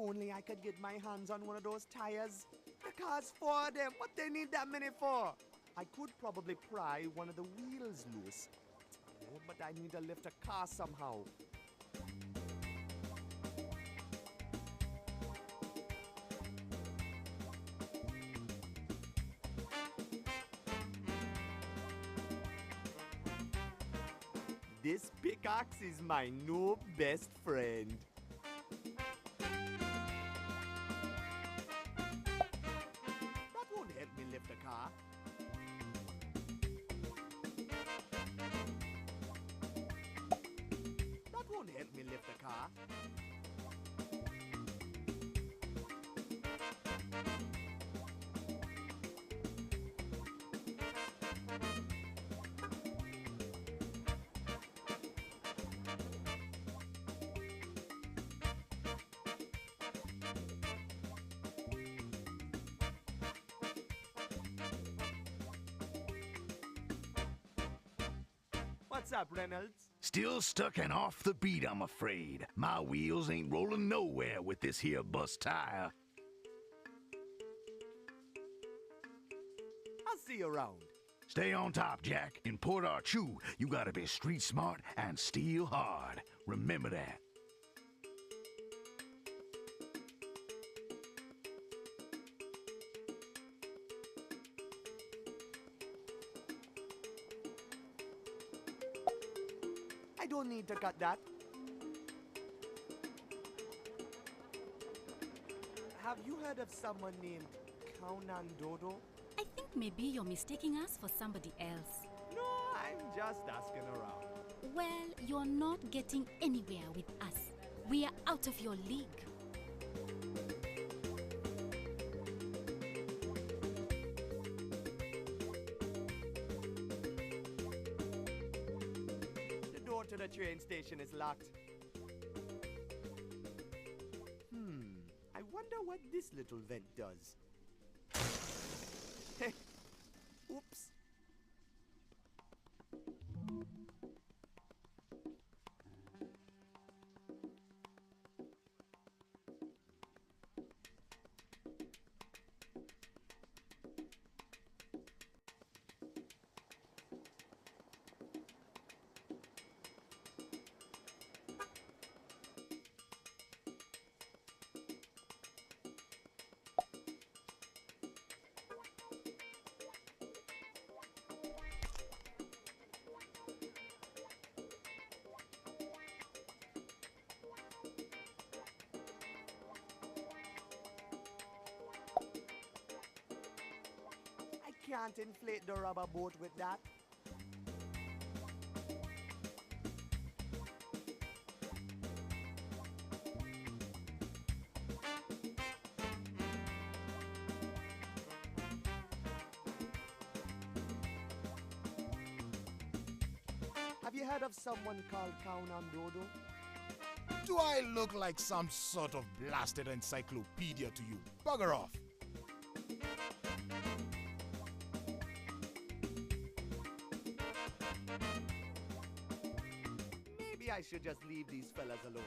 only I could get my hands on one of those tires. The car's four of them. What they need that many for? I could probably pry one of the wheels loose. Oh, but I need to lift a car somehow. This pickaxe is my new best friend. That won't help me lift a car. That won't help me lift a car. What's up, Reynolds? Still stuck and off the beat, I'm afraid. My wheels ain't rolling nowhere with this here bust tire. I'll see you around. Stay on top, Jack. In Port Arthur, you gotta be street smart and steel hard. Remember that. I don't need to cut that. Have you heard of someone named Kaunan Dodo? I think maybe you're mistaking us for somebody else. No, I'm just asking around. Well, you're not getting anywhere with us. We are out of your league. The door to the train station is locked. I wonder what this little vent does. Oops. Can't inflate the rubber boat with that. Have you heard of someone called Kaunan Dodo? Do I look like some sort of blasted encyclopedia to you? Bugger off! Maybe I should just leave these fellas alone.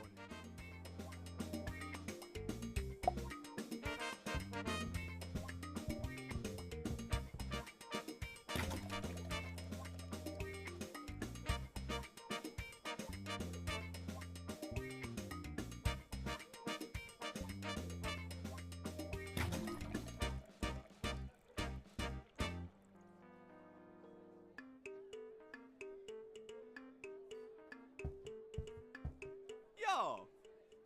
Yo!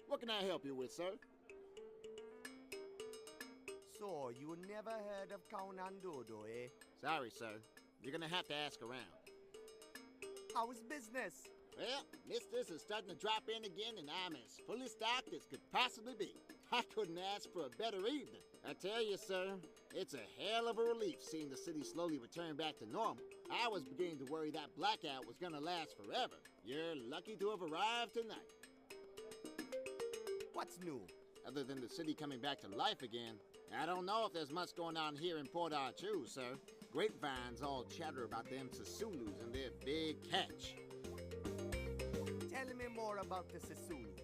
What can I help you with, sir? So, you never heard of Kaunan Dodo, eh? Sorry, sir. You're gonna have to ask around. How's business? Well, Mistress is starting to drop in again, and I'm as fully stocked as could possibly be. I couldn't ask for a better evening. I tell you, sir, it's a hell of a relief seeing the city slowly return back to normal. I was beginning to worry that blackout was gonna last forever. You're lucky to have arrived tonight. What's new? Other than the city coming back to life again, I don't know if there's much going on here in Port Arthur, sir. Grapevines all chatter about them Sisulus and their big catch. Tell me more about the Sisulus.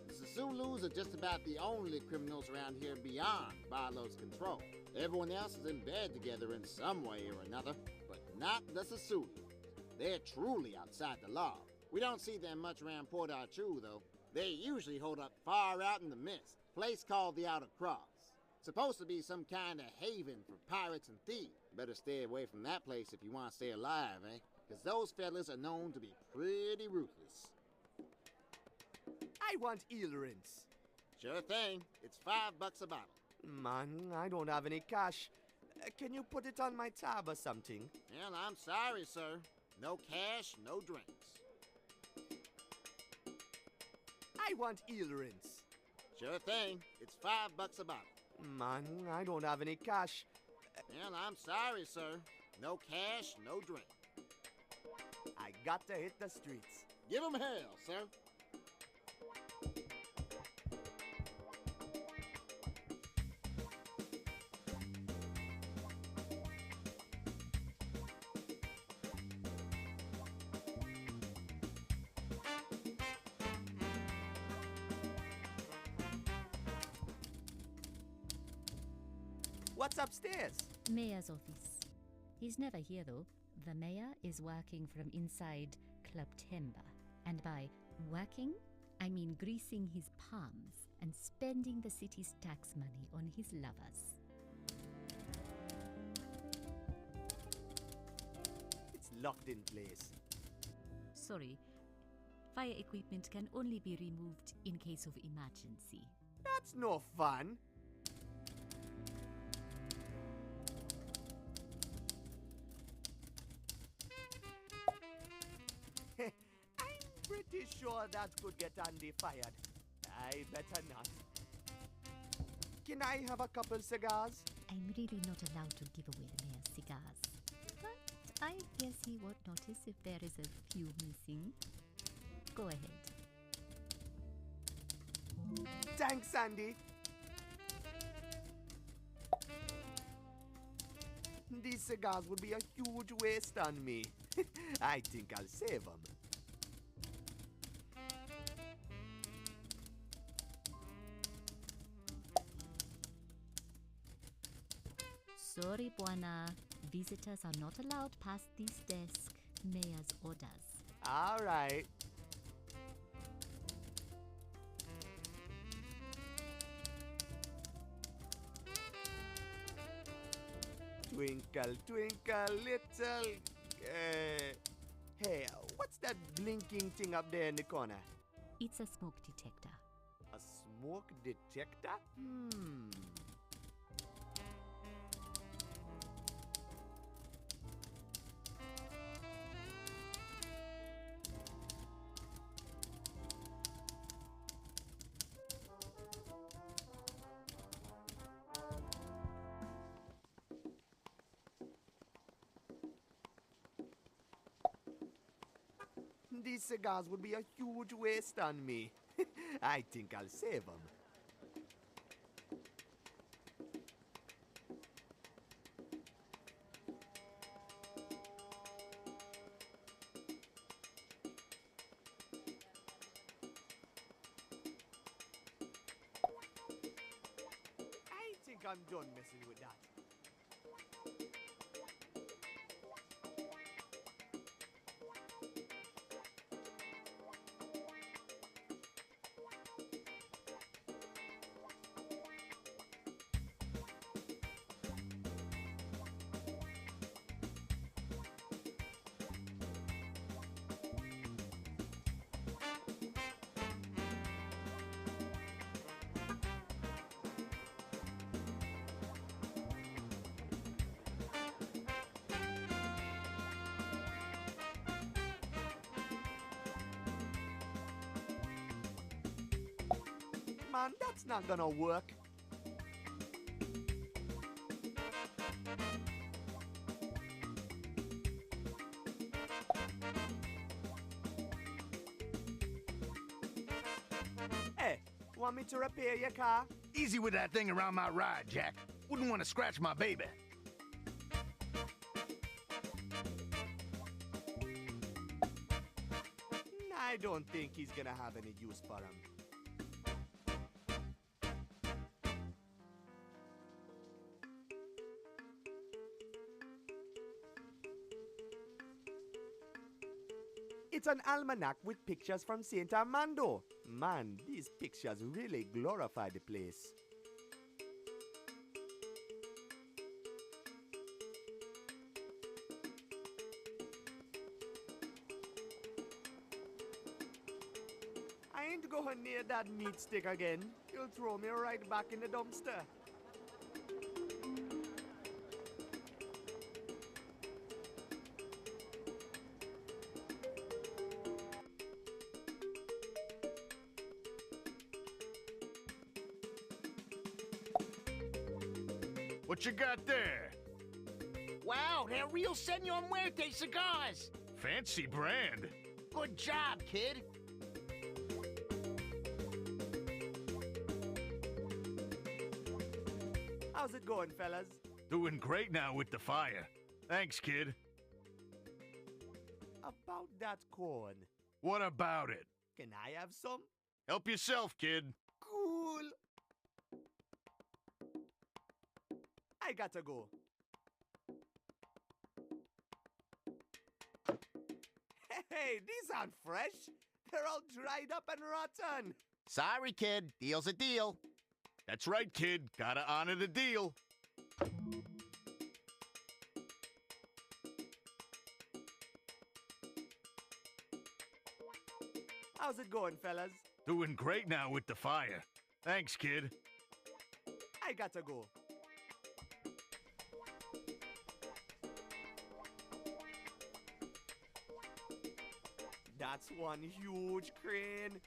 The Zulus are just about the only criminals around here beyond Barlow's control. Everyone else is in bed together in some way or another, but not the Sasulu. They're truly outside the law. We don't see them much around Port Archu, though. They usually hold up far out in the mist, place called the Outer Cross. Supposed to be some kind of haven for pirates and thieves. Better stay away from that place if you want to stay alive, eh? Because those fellas are known to be pretty ruthless. I want eel rinse. Sure thing. It's $5 a bottle. Man, I don't have any cash. Can you put it on my tab or something? Well, I'm sorry, sir. No cash, no drinks. I want eel rinse. Sure thing. It's $5 a bottle. Man, I don't have any cash. Well, I'm sorry, sir. No cash, no drink. I got to hit the streets. Give 'em hell, sir. What's upstairs? Mayor's office. He's never here though. The mayor is working from inside Club Timber. And by working, I mean greasing his palms and spending the city's tax money on his lovers. It's locked in place. Sorry, fire equipment can only be removed in case of emergency. That's no fun. I'm pretty sure that could get Andy fired. I better not. Can I have a couple cigars? I'm really not allowed to give away the mayor's cigars. But I guess he won't notice if there is a few missing. Go ahead. Thanks, Andy. These cigars would be a huge waste on me. I think I'll save them. Sorry, Buana. Visitors are not allowed past this desk. Mayor's orders. All right. Twinkle, twinkle, little... Hey, what's that blinking thing up there in the corner? It's a smoke detector. A smoke detector? These cigars would be a huge waste on me. I think I'll save them. I think I'm done messing with that. Man, that's not gonna work. Hey, want me to repair your car? Easy with that thing around my ride, Jack. Wouldn't want to scratch my baby. I don't think he's gonna have any use for him. an almanac with pictures from Saint Armando. Man, these pictures really glorify the place. I ain't going near that meat stick again. You'll throw me right back in the dumpster. What you got there? Wow, they're real Senor Muerte cigars. Fancy brand. Good job, kid. How's it going, fellas? Doing great now with the fire. Thanks, kid. About that corn, What about it? can I have some? Help yourself, kid. Cool. I gotta go. Hey, these aren't fresh. They're all dried up and rotten. Sorry, kid. Deal's a deal. That's right, kid. Gotta honor the deal. How's it going, fellas? Doing great now with the fire. Thanks, kid. I gotta go. That's one huge crane.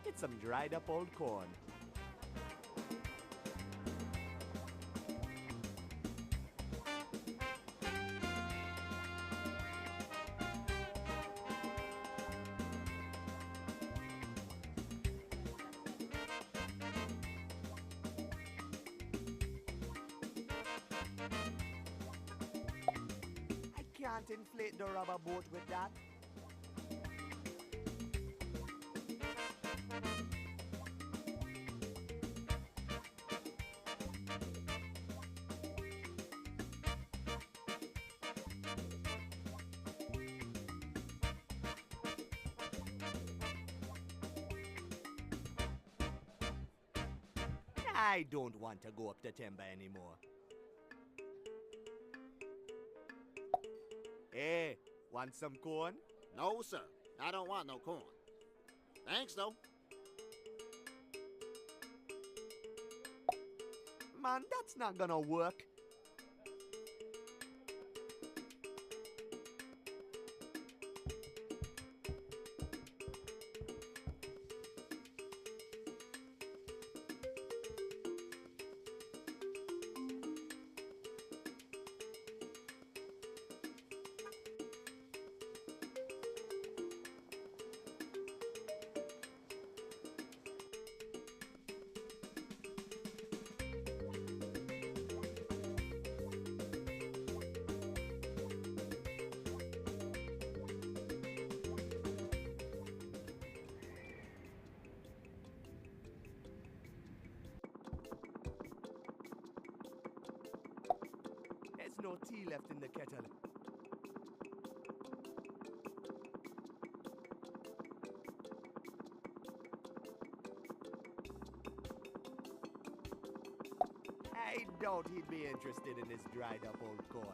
It's some dried up old corn. Can't inflate the rubber boat with that. I don't want to go up the timber anymore. Hey, want some corn? No, sir. I don't want no corn. Thanks, though. Man, that's not gonna work. There's no tea left in the kettle. I doubt he'd be interested in this dried up old corn.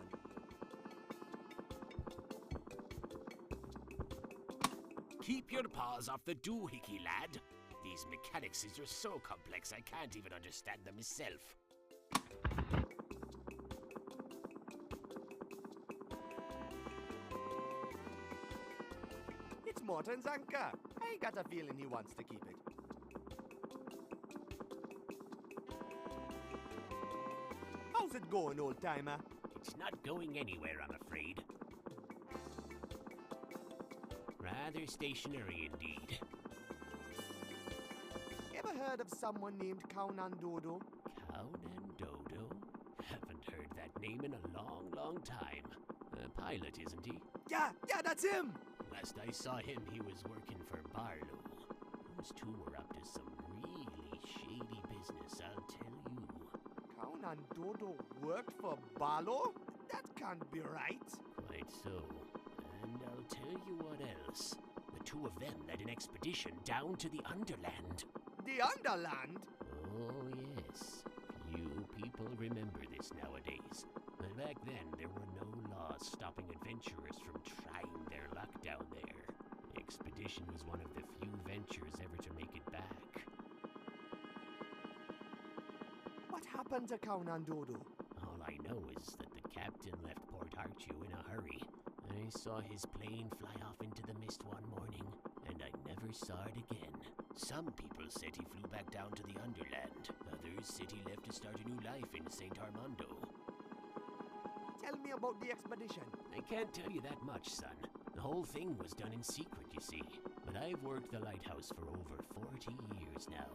Keep your paws off the doohickey, lad. These mechanics are so complex I can't even understand them myself. It's Morton's anchor. I got a feeling he wants to keep it. How's it going, old-timer? It's not going anywhere, I'm afraid. Rather stationary indeed. Ever heard of someone named Kaunan Dodo? Kaunan Dodo? Haven't heard that name in a long, long time. A pilot, isn't he? Yeah, that's him! Last I saw him, he was working for Barlow. Those two were up to some real Dodo worked for Barlow? That can't be right. Quite so. And I'll tell you what else. The two of them led an expedition down to the Underland. The Underland? Oh, yes. Few people remember this nowadays. But back then, there were no laws stopping adventurers from trying their luck down there. The expedition was one of the few ventures ever to make it back. What happened to Count Dodo? All I know is that the captain left Port Archu in a hurry. I saw his plane fly off into the mist one morning, and I never saw it again. Some people said he flew back down to the Underland. Others said he left to start a new life in St. Armando. Tell me about the expedition. I can't tell you that much, son. The whole thing was done in secret, you see. But I've worked the lighthouse for over 40 years now,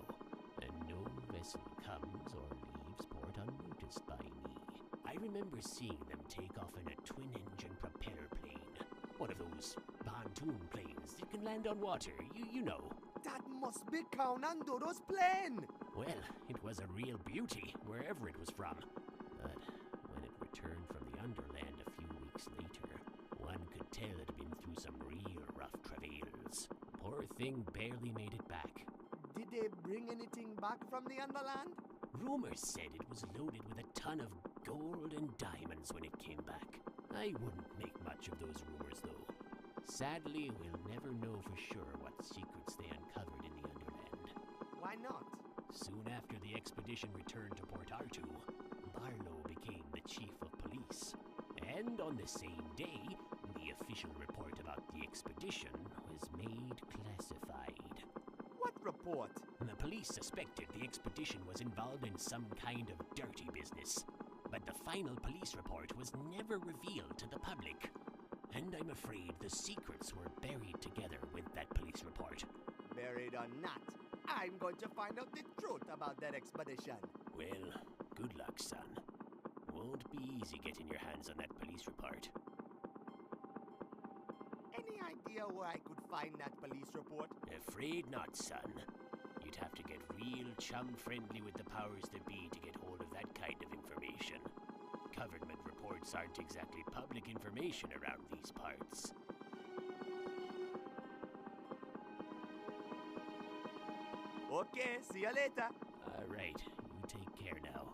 and no vessel comes or leaves port unnoticed by me. I remember seeing them take off in a twin-engine propeller plane. One of those pontoon planes that can land on water, you know. That must be Count Dodo's plane! Well, it was a real beauty, wherever it was from. But when it returned from the Underland a few weeks later, one could tell it had been through some real rough travails. Poor thing barely made it back. Did they bring anything back from the Underland? Rumors said it was loaded with a ton of gold and diamonds when it came back. I wouldn't make much of those rumors, though. Sadly, we'll never know for sure what secrets they uncovered in the Underland. Why not? Soon after the expedition returned to Port Artu, Barlow became the chief of police. And on the same day, the official report about the expedition was made classified. What report? The police suspected the expedition was involved in some kind of dirty business. But the final police report was never revealed to the public. And I'm afraid the secrets were buried together with that police report. Buried or not, I'm going to find out the truth about that expedition. Well, good luck, son. Won't be easy getting your hands on that police report. Any idea where I could find that police report? Afraid not, son. You'd have to get real chum-friendly with the powers that be to get hold of that kind of information. Government reports aren't exactly public information around these parts. Okay, see you later. All right, you take care now.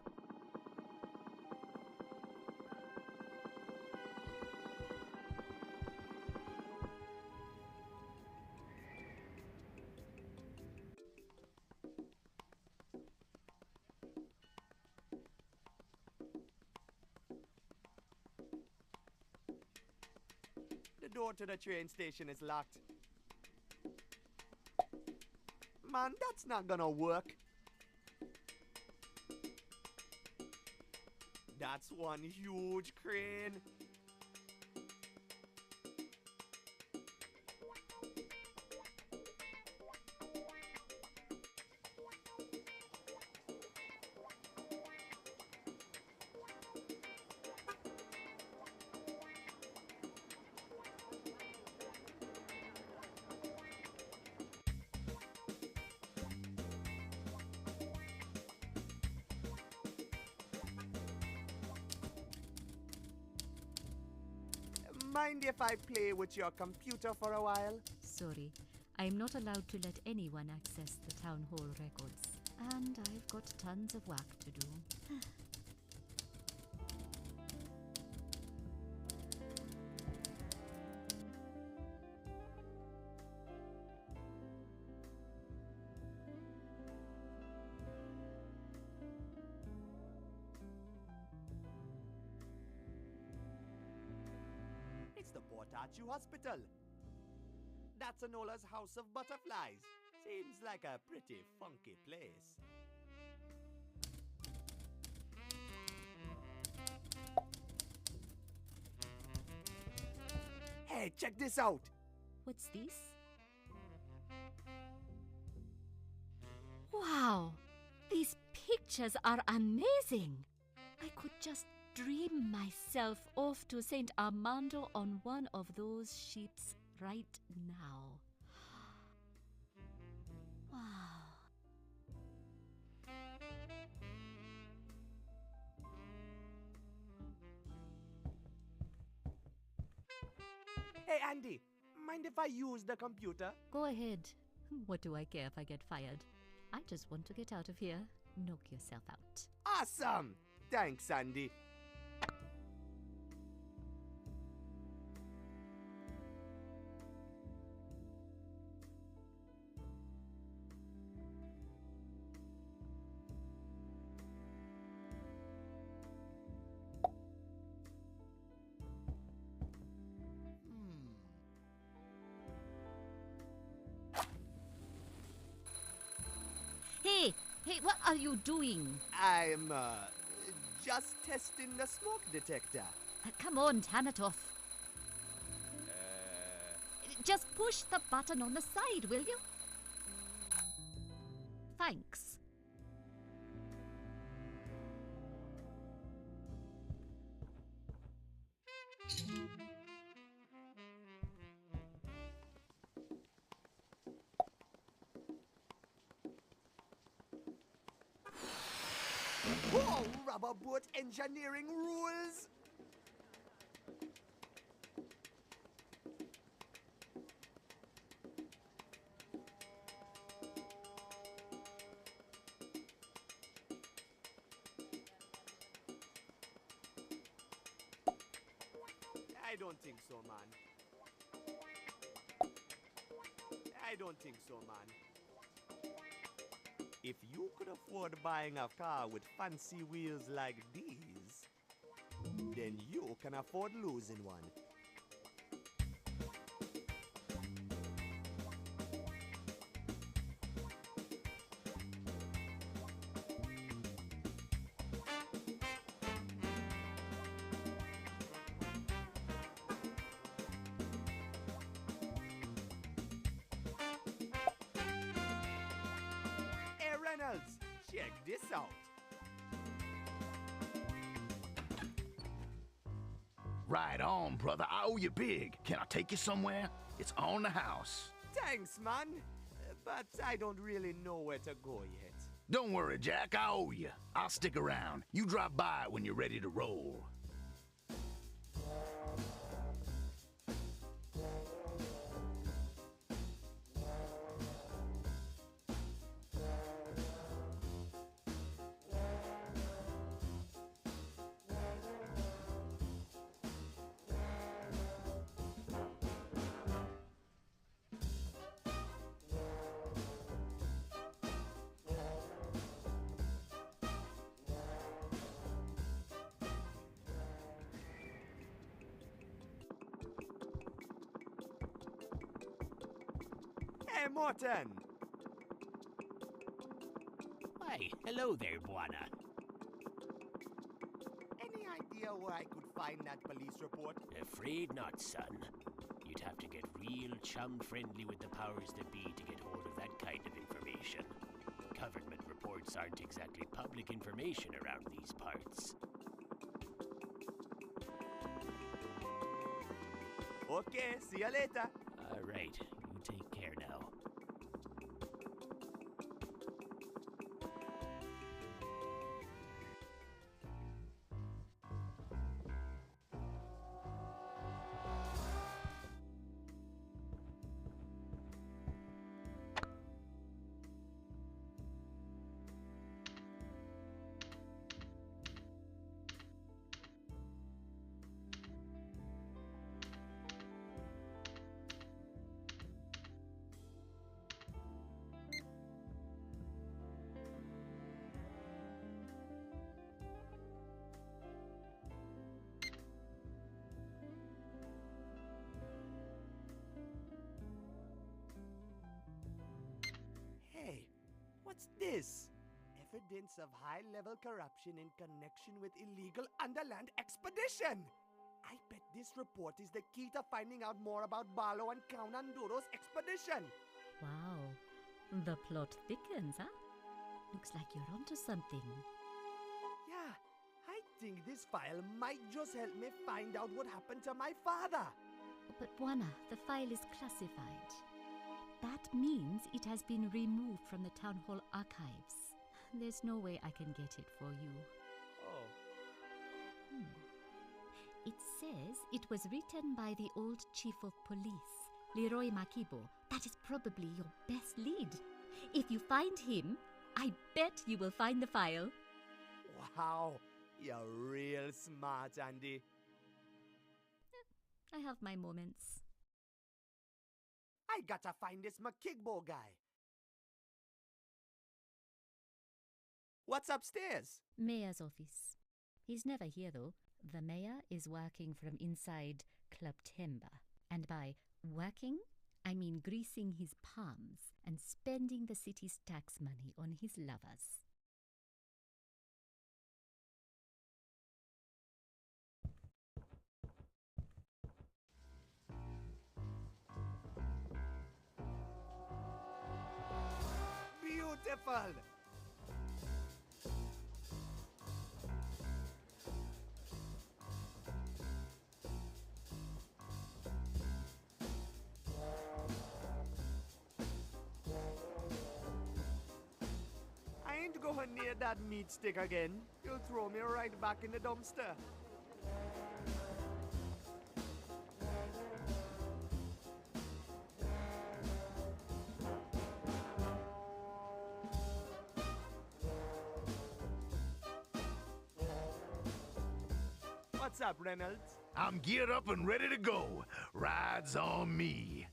The door to the train station is locked. Man, that's not gonna work. That's one huge crane. Mind if I play with your computer for a while? Sorry, I'm not allowed to let anyone access the town hall records. And I've got tons of work to do. It's the Port Archu Hospital. That's Enola's House of Butterflies. Seems like a pretty funky place. Hey, check this out! What's this? Wow! These pictures are amazing! I could just dream myself off to St. Armando on one of those ships right now. Wow. Hey, Andy, mind if I use the computer? Go ahead. What do I care if I get fired? I just want to get out of here. Knock yourself out. Awesome! Thanks, Andy. Hey, what are you doing? I'm, just testing the smoke detector. Come on, turn it off. Just push the button on the side, will you? Thanks. Whoa, rubber boat engineering rules! I don't think so, man. I don't think so, man. If you could afford buying a car with fancy wheels like these, then you can afford losing one. Check this out. Right on, brother. I owe you big. Can I take you somewhere? It's on the house. Thanks, man. But I don't really know where to go yet. Don't worry, Jack. I owe you. I'll stick around. You drop by when you're ready to roll. Hey, Morton! Why, hello there, Buana. Any idea where I could find that police report? Afraid not, son. You'd have to get real chum-friendly with the powers that be to get hold of that kind of information. Government reports aren't exactly public information around these parts. Okay, see you later. All right, you take care now. Hey, what's this? Evidence of high-level corruption in connection with illegal underland expedition. I bet this report is the key to finding out more about Barlow and Count Anduro's expedition. Wow, the plot thickens, huh? Looks like you're onto something. Yeah, I think this file might just help me find out what happened to my father. But Buana, the file is classified. That means it has been removed from the Town Hall archives. There's no way I can get it for you. Oh. It says it was written by the old chief of police, Leroy Makibo. That is probably your best lead. If you find him, I bet you will find the file. Wow, you're real smart, Andy. I have my moments. I gotta find this Makigbo guy. What's upstairs? Mayor's office. He's never here though. The mayor is working from inside Club Timber. And by working, I mean greasing his palms and spending the city's tax money on his lovers. Beautiful! I ain't going near that meat stick again. You'll throw me right back in the dumpster. What's up, Reynolds? I'm geared up and ready to go. Rides on me.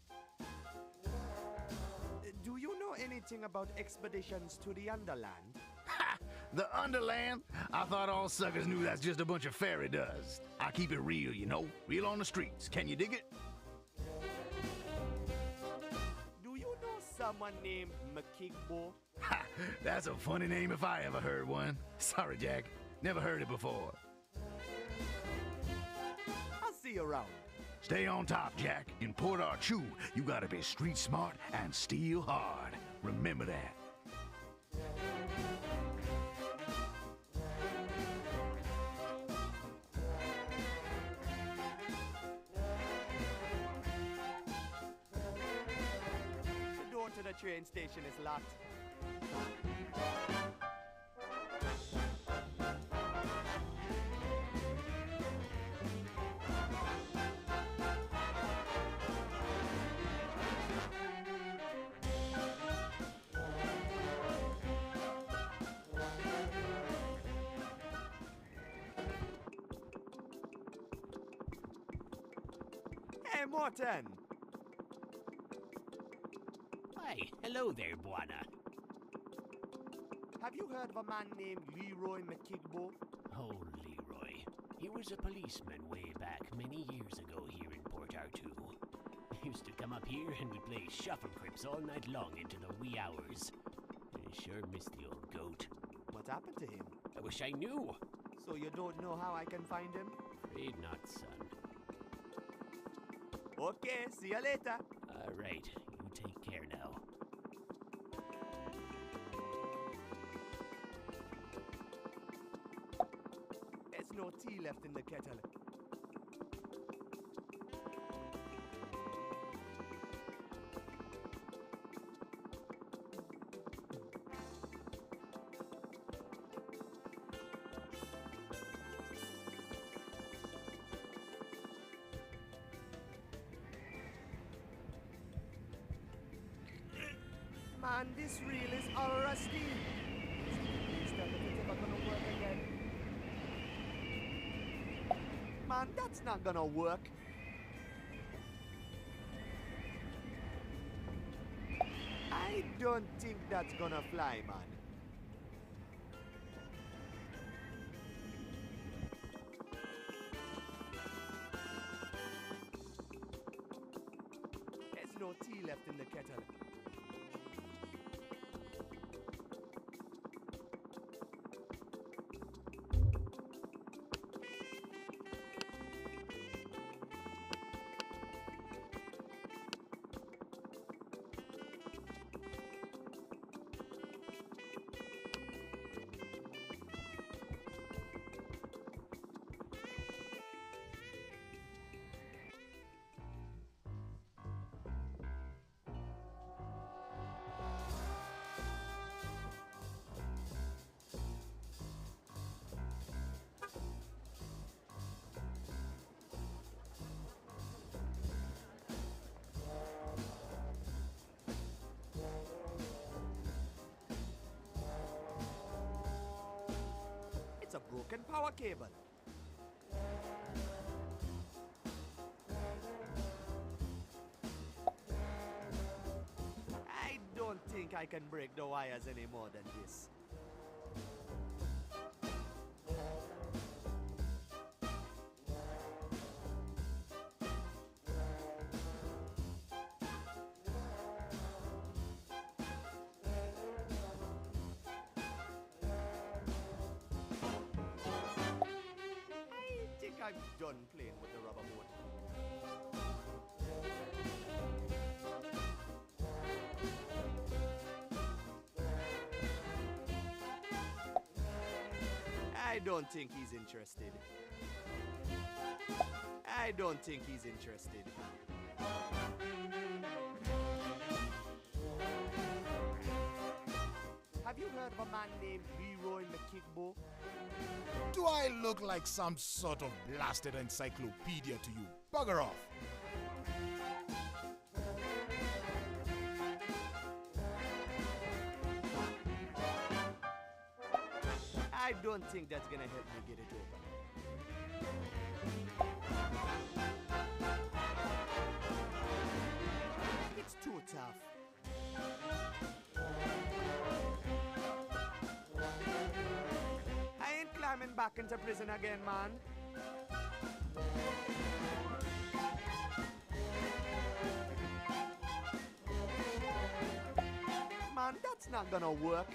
Do you know anything about expeditions to the Underland? Ha! The Underland? I thought all suckers knew that's just a bunch of fairy dust. I keep it real, you know, real on the streets. Can you dig it? Do you know someone named Makigbo? Ha! That's a funny name if I ever heard one. Sorry, Jack. Never heard it before. I'll see you around. Stay on top, Jack. In Port Archu, you gotta be street smart and steal hard. Remember that. The door to the train station is locked. Hey, Morton! Why, hello there, Buana. Have you heard of a man named Leroy Makigbo? Oh, Leroy. He was a policeman way back many years ago here in Port Artu. He used to come up here and we'd play shuffle crips all night long into the wee hours. I sure miss the old goat. What happened to him? I wish I knew. So you don't know how I can find him? Afraid not, son. Okay, see you later. All right, you take care now. There's no tea left in the kettle. Man, this reel is all rusty. Is that if it's ever gonna work again? Man, that's not gonna work. I don't think that's gonna fly, man. There's no tea left in the kettle. broken power cable. I don't think I can break the wires any more than this. I think I'm done playing with the rubber boat. I don't think he's interested. I don't think he's interested. Have you heard of a man named Leroy McKickbo? Do I look like some sort of blasted encyclopedia to you? Bugger off! I don't think that's gonna help me get it open. It's too tough. I ain't climbing back into prison again, man. Man, that's not gonna work.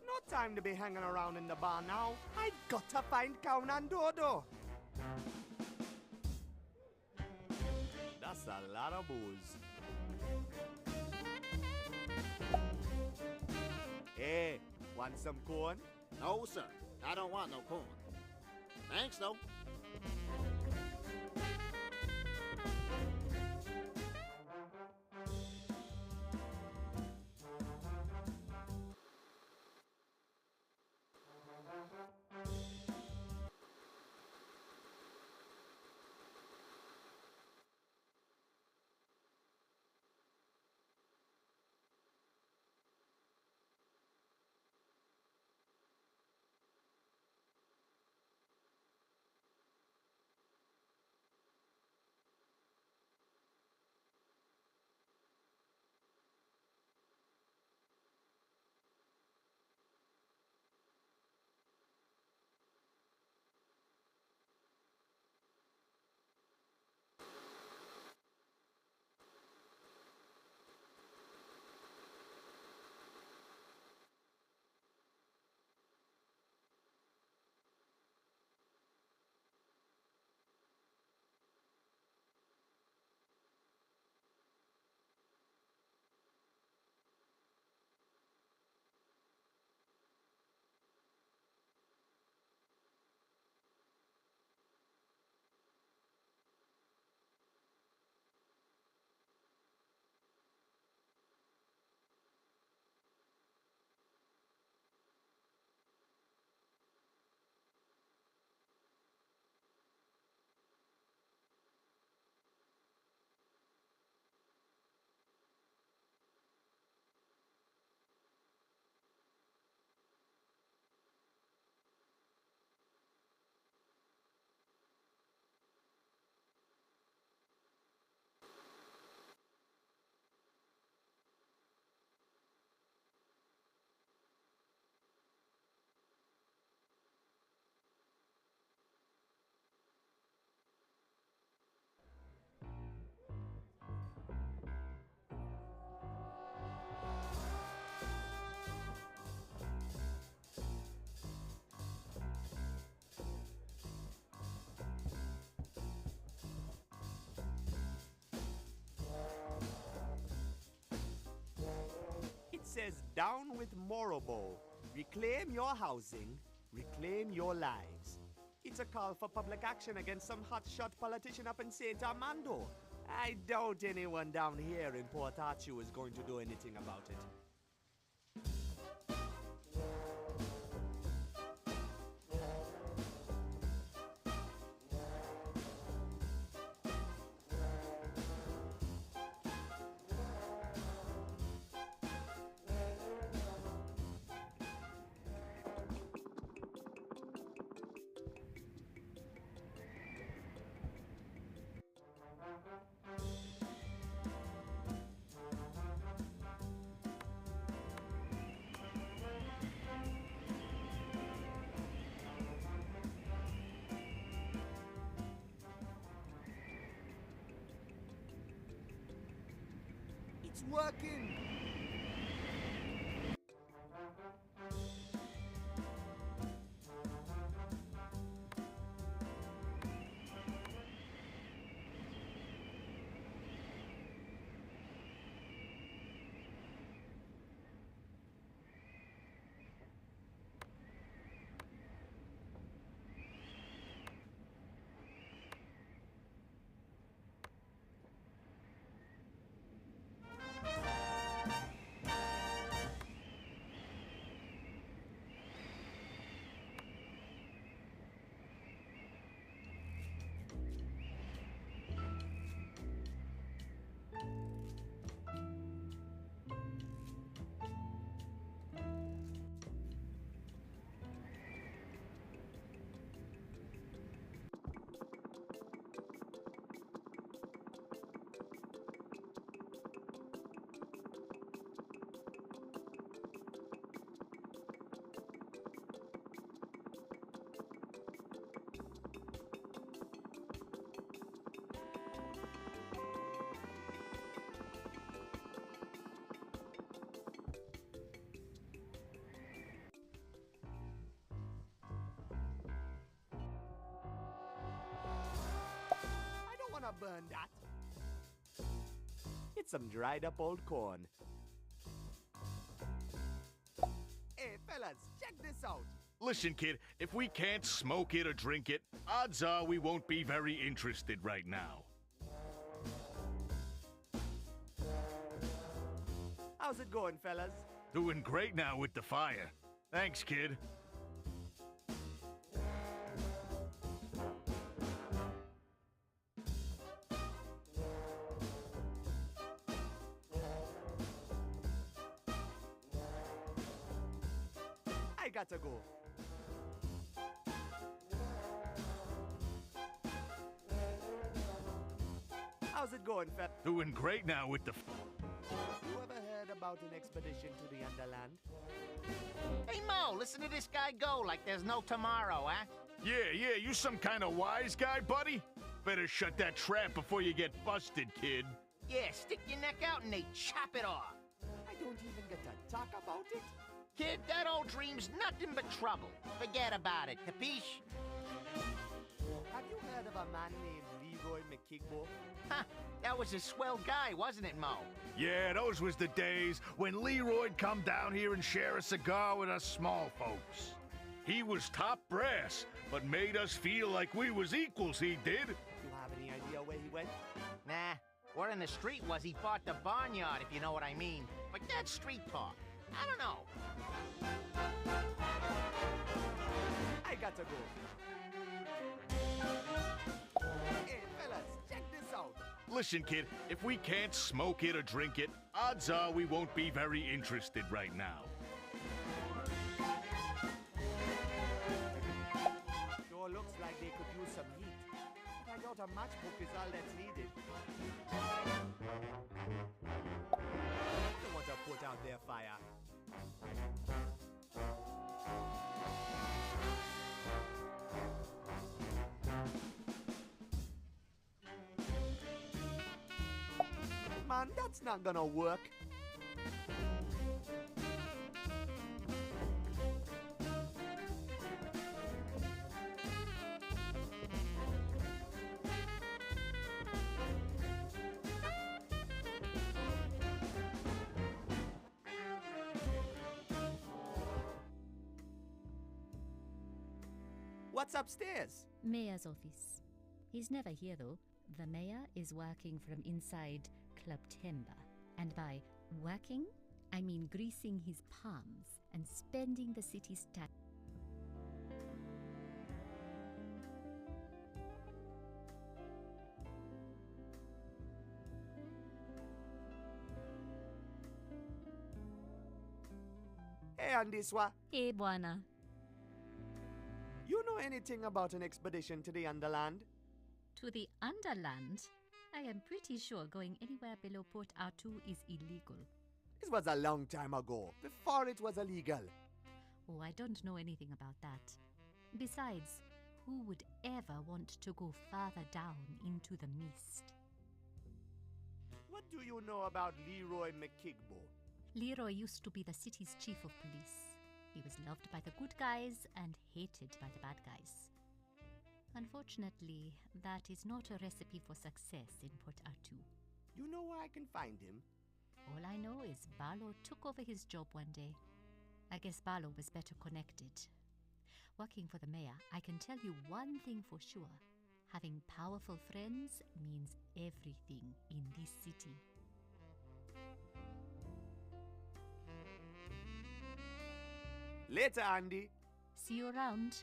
No time to be hanging around in the bar now. I've got to find Count and Dodo. That's a lot of booze. Hey, want some corn? No, sir. I don't want no corn. Thanks, though. Says down with Morobo. Reclaim your housing, reclaim your lives. It's a call for public action against some hotshot politician up in St. Armando. I doubt anyone down here in Port Arthur is going to do anything about it. It's working! Burn that. It's some dried up old corn. Hey fellas, check this out. Listen, kid, if we can't smoke it or drink it, odds are we won't be very interested right now. How's it going, fellas? Doing great now with the fire. Thanks, kid. I gotta go. How's it going, fella? Doing great now with the... You ever heard about an expedition to the Underland? Hey, Mo, listen to this guy go like there's no tomorrow, huh? Yeah, you some kind of wise guy, buddy? Better shut that trap before you get busted, kid. Yeah, stick your neck out and they chop it off. I don't even get to talk about it. Kid, that old dream's nothing but trouble. Forget about it, capiche? Have you heard of a man named Leroy McKigbo? Huh, that was a swell guy, wasn't it, Mo? Yeah, those was the days when Leroy'd come down here and share a cigar with us small folks. He was top brass, but made us feel like we was equals, he did. You have any idea where he went? Nah, word in the street was he bought the barnyard, if you know what I mean. But that's street talk. I don't know. I gotta go. Hey, fellas, check this out. Listen, kid, if we can't smoke it or drink it, odds are we won't be very interested right now. Sure looks like they could use some heat. I doubt a matchbook is all that's needed. Don't want to put out their fire. Man, that's not gonna work. What's upstairs? Mayor's office. He's never here though. The mayor is working from inside Club Timber. And by working, I mean greasing his palms and spending the city's tax. Hey, Andiswa, Hey, Buana. you know anything about an expedition to the Underland? To the Underland? I am pretty sure going anywhere below Port Artoo is illegal. This was a long time ago, before it was illegal. Oh, I don't know anything about that. Besides, who would ever want to go further down into the mist? What do you know about Leroy McKigbo? Leroy used to be the city's chief of police. He was loved by the good guys and hated by the bad guys. Unfortunately, that is not a recipe for success in Port Arthur. You know where I can find him? All I know is Barlow took over his job one day. I guess Barlow was better connected. Working for the mayor, I can tell you one thing for sure. Having powerful friends means everything in this city. Later, Andy. See you around.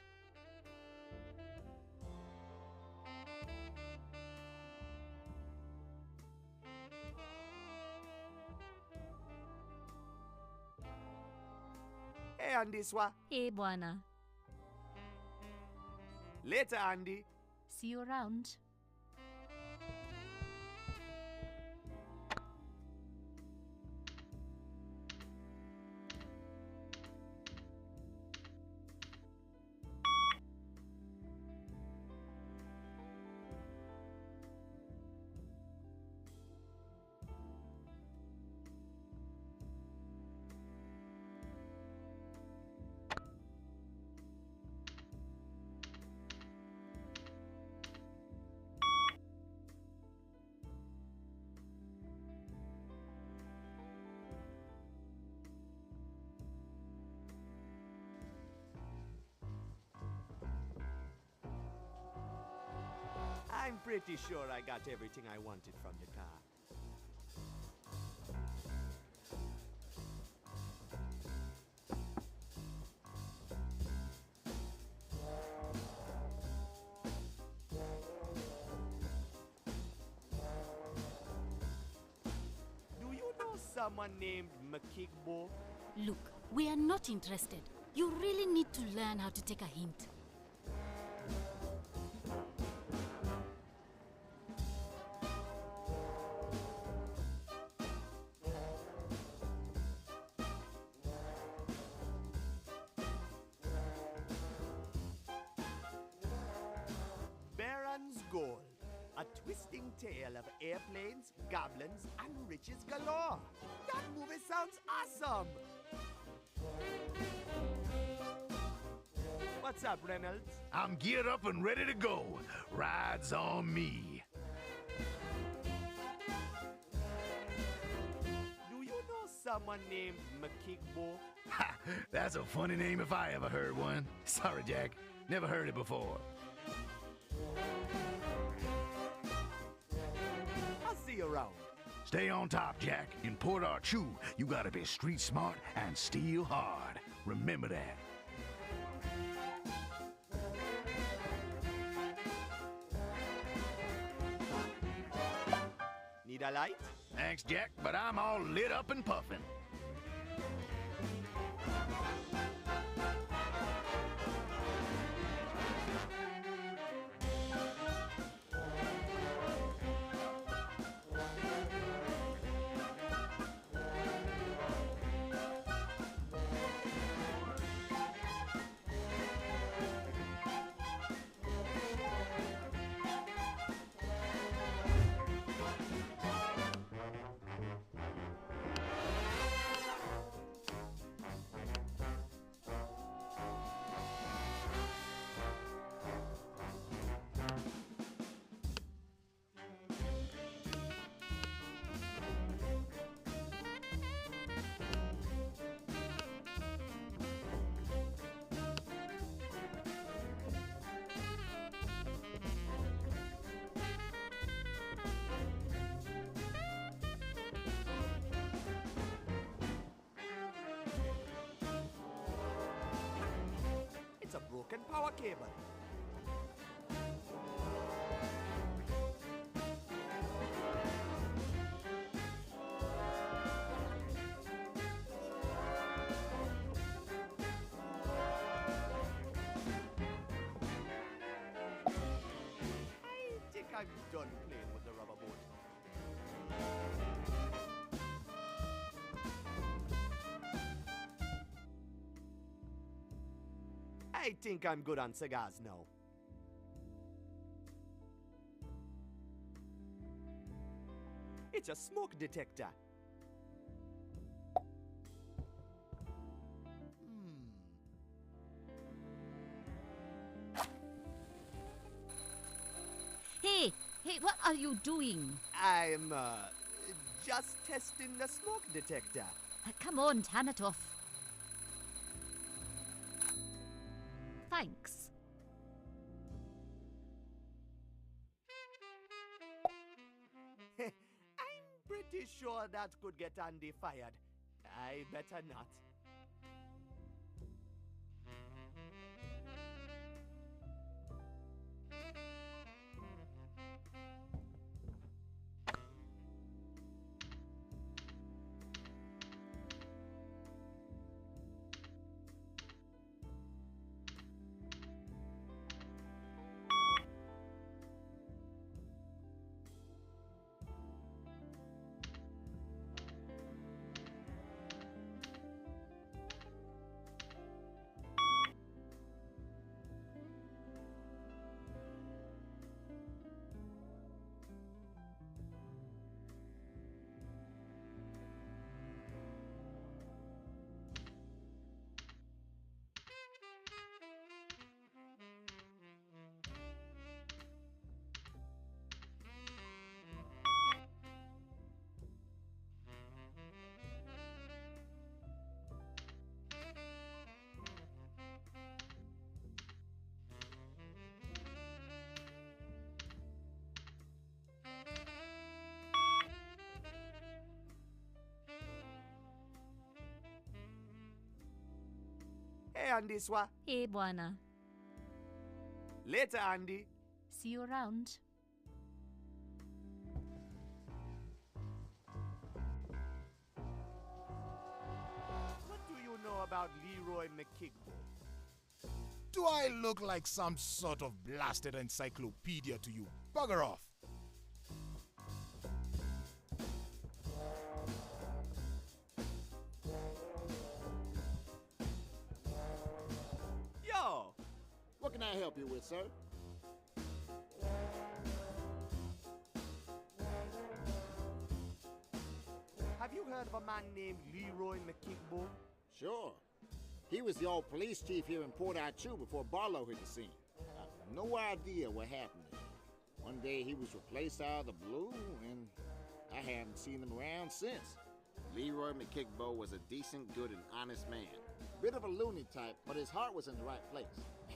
Hey, Andy Swa. Hey, Bwana. Later, Andy. See you around. I'm pretty sure I got everything I wanted from the car. Do you know someone named McKigbo? Look, we are not interested. You really need to learn how to take a hint. Gold, a twisting tale of airplanes, goblins, and riches galore. That movie sounds awesome! What's up, Reynolds? I'm geared up and ready to go. Rides on me. Do you know someone named McKigbo? Ha! That's a funny name if I ever heard one. Sorry, Jack. Never heard it before. I'll see you around. Stay on top, Jack. In Port Arthur, you gotta be street smart and steal hard. Remember that. Need a light? Thanks, Jack, but I'm all lit up and puffing. It's a broken power cable. I think I'm done playing with the rubber boat. I think I'm good on cigars now. It's a smoke detector. Hey, what are you doing? I'm, just testing the smoke detector. Come on, turn it off. Thanks. I'm pretty sure that could get Andy fired. I better not. Hey, Andy Swa. Hey, Bwana. Later, Andy. See you around. What do you know about Leroy McKigbo? Do I look like some sort of blasted encyclopedia to you? Bugger off. Yo! What can I help you with, sir? Have you heard of a man named Leroy McKigbo? Sure. He was the old police chief here in Port Arthur before Barlow hit the scene. I have no idea what happened there. One day he was replaced out of the blue, and I haven't seen him around since. Leroy McKigbo was a decent, good, and honest man. Bit of a loony type, but his heart was in the right place.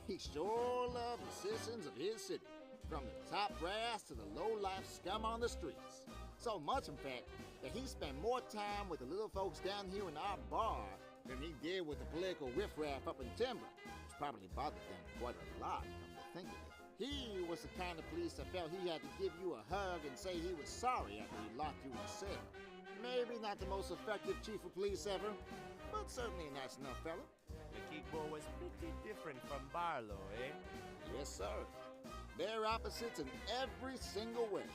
He sure loved the citizens of his city, from the top brass to the low-life scum on the streets. So much, in fact, that he spent more time with the little folks down here in our bar than he did with the political riffraff up in Timber, which probably bothered them quite a lot, come to think of it. He was the kind of police that felt he had to give you a hug and say he was sorry after he locked you in a cell. Maybe not the most effective chief of police ever, but certainly a nice enough fella. McKigbo was pretty different from Barlow, eh? Yes, sir. They're opposites in every single way.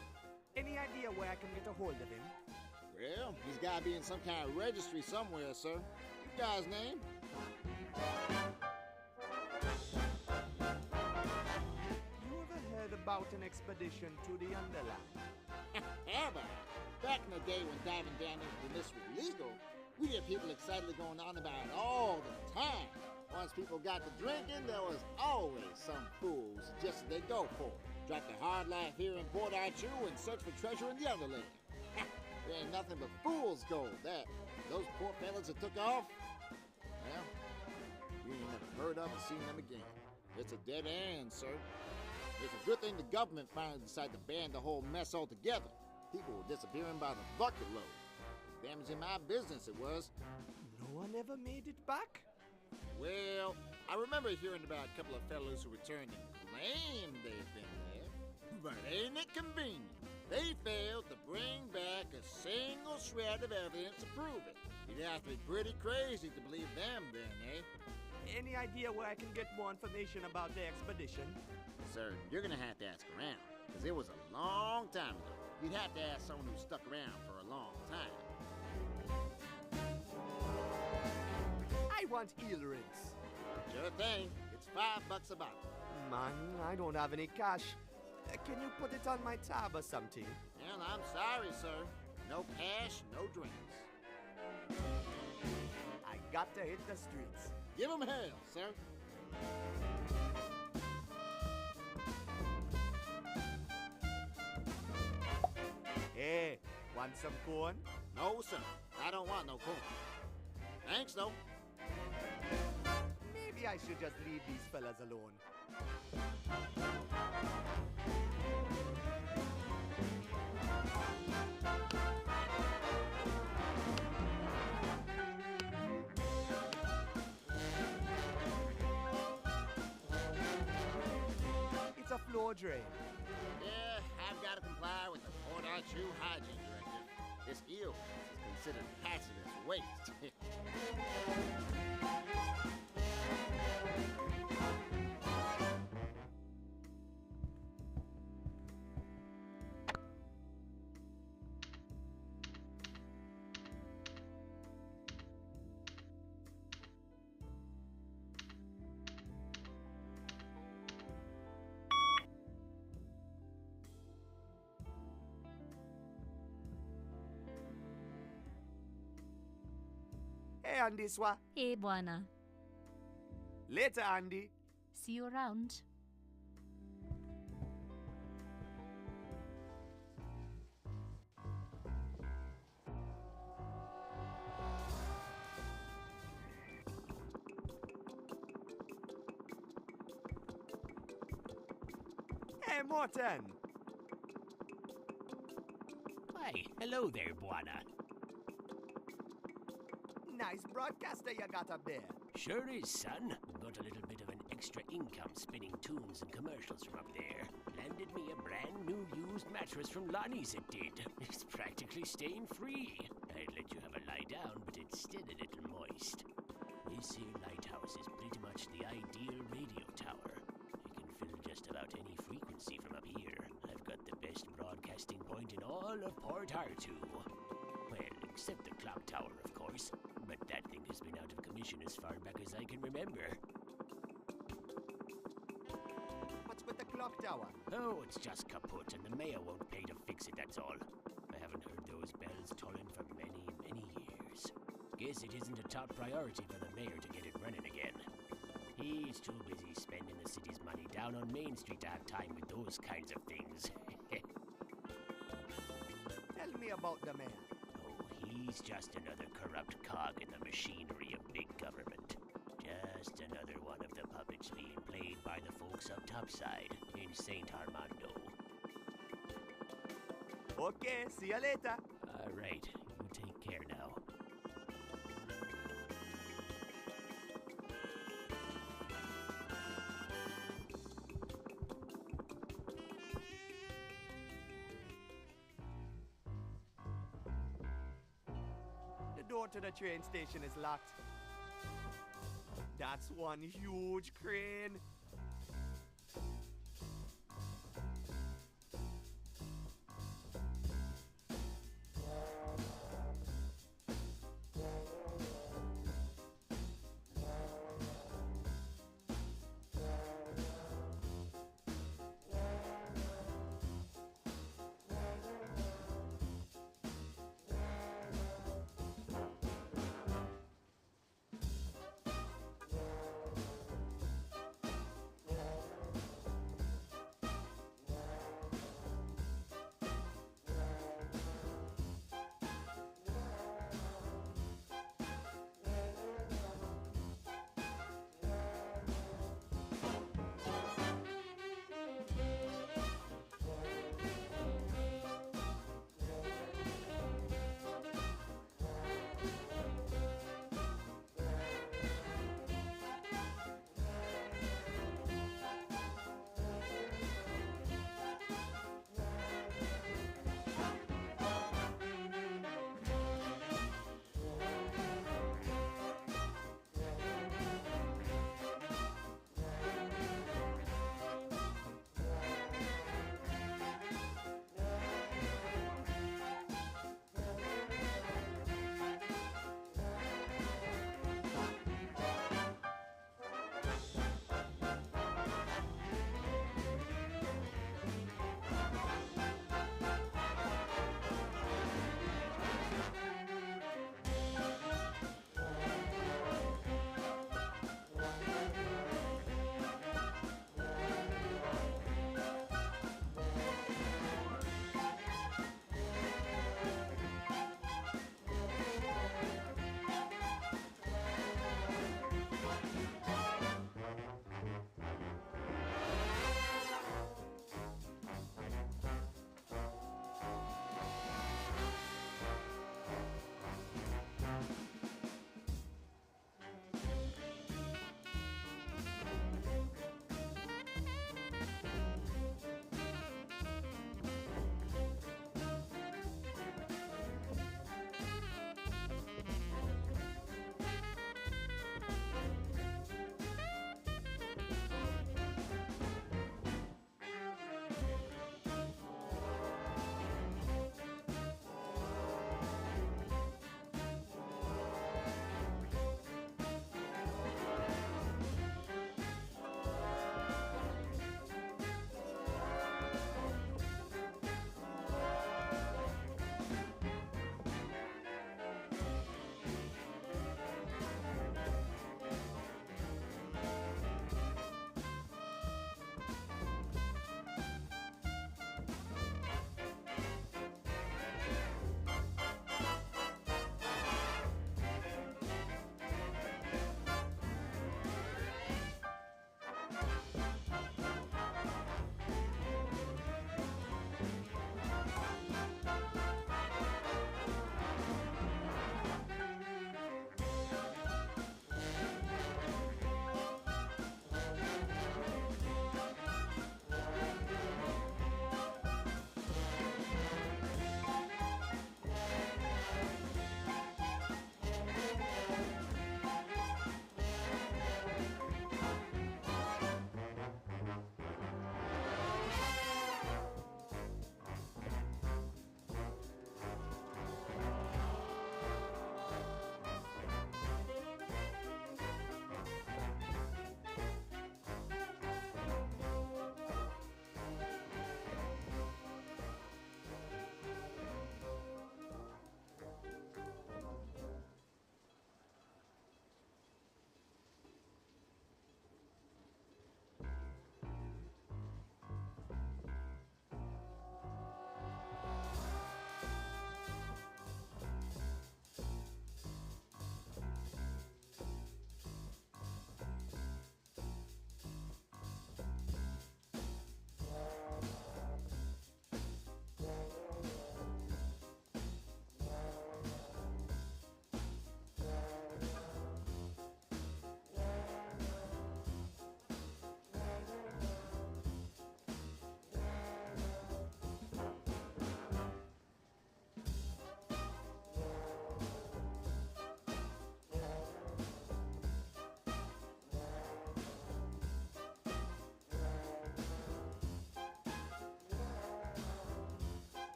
Any idea where I can get a hold of him? Well, he's got to be in some kind of registry somewhere, sir. You guy's name? You ever heard about an expedition to the Underland? Have I? Back in the day when diving down into the mist was legal, we had people excitedly going on about it all the time. Once people got to drinking, there was always some fool who suggested they go for it. Drop the hard life here in Port Arthur and search for treasure in the Underland. There ain't nothing but fool's gold, that. Those poor fellas that took off, well, you ain't never heard of or seen them again. It's a dead end, sir. It's a good thing the government finally decided to ban the whole mess altogether. People were disappearing by the bucket load. Damaging my business, it was. No one ever made it back? Well, I remember hearing about a couple of fellows who returned and claimed they'd been there. But ain't it convenient? They failed to bring back a single shred of evidence to prove it. You'd have to be pretty crazy to believe them then, eh? Any idea where I can get more information about the expedition? Sir, you're gonna have to ask around, because it was a long time ago. You'd have to ask someone who stuck around for a long time. I want earrings. Sure thing. It's $5 a bottle. Man, I don't have any cash. Can you put it on my tab or something? Well, I'm sorry, sir. No cash, no drinks. I got to hit the streets. Give 'em hell, sir. Hey, want some corn? No, sir. I don't want no corn. Thanks, though. Maybe I should just leave these fellas alone. It's a floor drain. Yeah, I've got to comply with the Port Archer Hygiene Directive. This eel is considered hazardous waste. Hey, Andy Swa. Hey, Buana. Later, Andy. See you around. Hey, Morton. Why, hello there, Buana. Nice broadcaster you got up there. Sure is, son. Got a little bit of an extra income spinning tunes and commercials from up there. Landed me a brand new used mattress from Lonnie's, it did. It's practically stain free. I'd let you have a lie down, but it's still a little moist. This here lighthouse is pretty much the ideal radio tower. You can fill just about any frequency from up here. I've got the best broadcasting point in all of Port Arthur. Well, except the clock tower, of course. But that thing has been out of commission as far back as I can remember. What's with the clock tower? Oh, it's just kaput, and the mayor won't pay to fix it, that's all. I haven't heard those bells tolling for many, many years. Guess it isn't a top priority for the mayor to get it running again. He's too busy spending the city's money down on Main Street to have time with those kinds of things. Tell me about the mayor. He's just another corrupt cog in the machinery of big government. Just another one of the puppets being played by the folks up topside in St. Armando. Okay, see you later. All right, you take care now. The door to the train station is locked. That's one huge crane.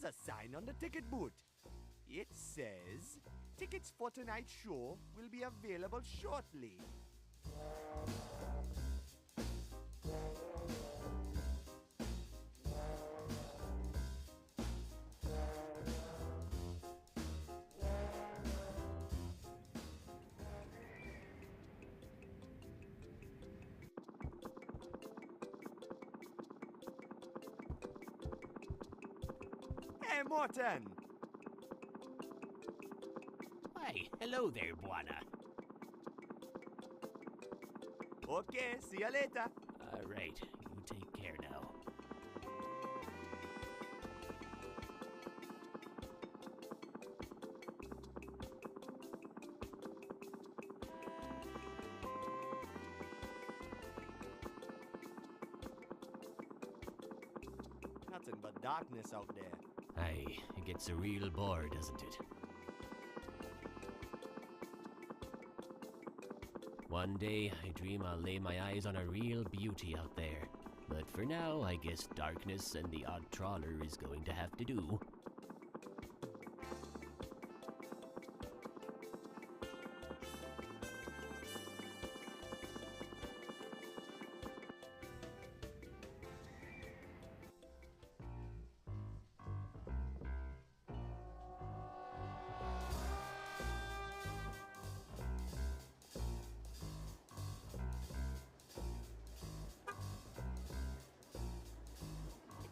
There's a sign on the ticket booth. It says, tickets for tonight's show will be available shortly. Hey, Morton! Why, hello there, Buana. Okay, see you later. All right, you take care now. Nothing but darkness out there. Aye, it gets a real bore, doesn't it? One day, I dream I'll lay my eyes on a real beauty out there. But for now, I guess darkness and the odd trawler is going to have to do.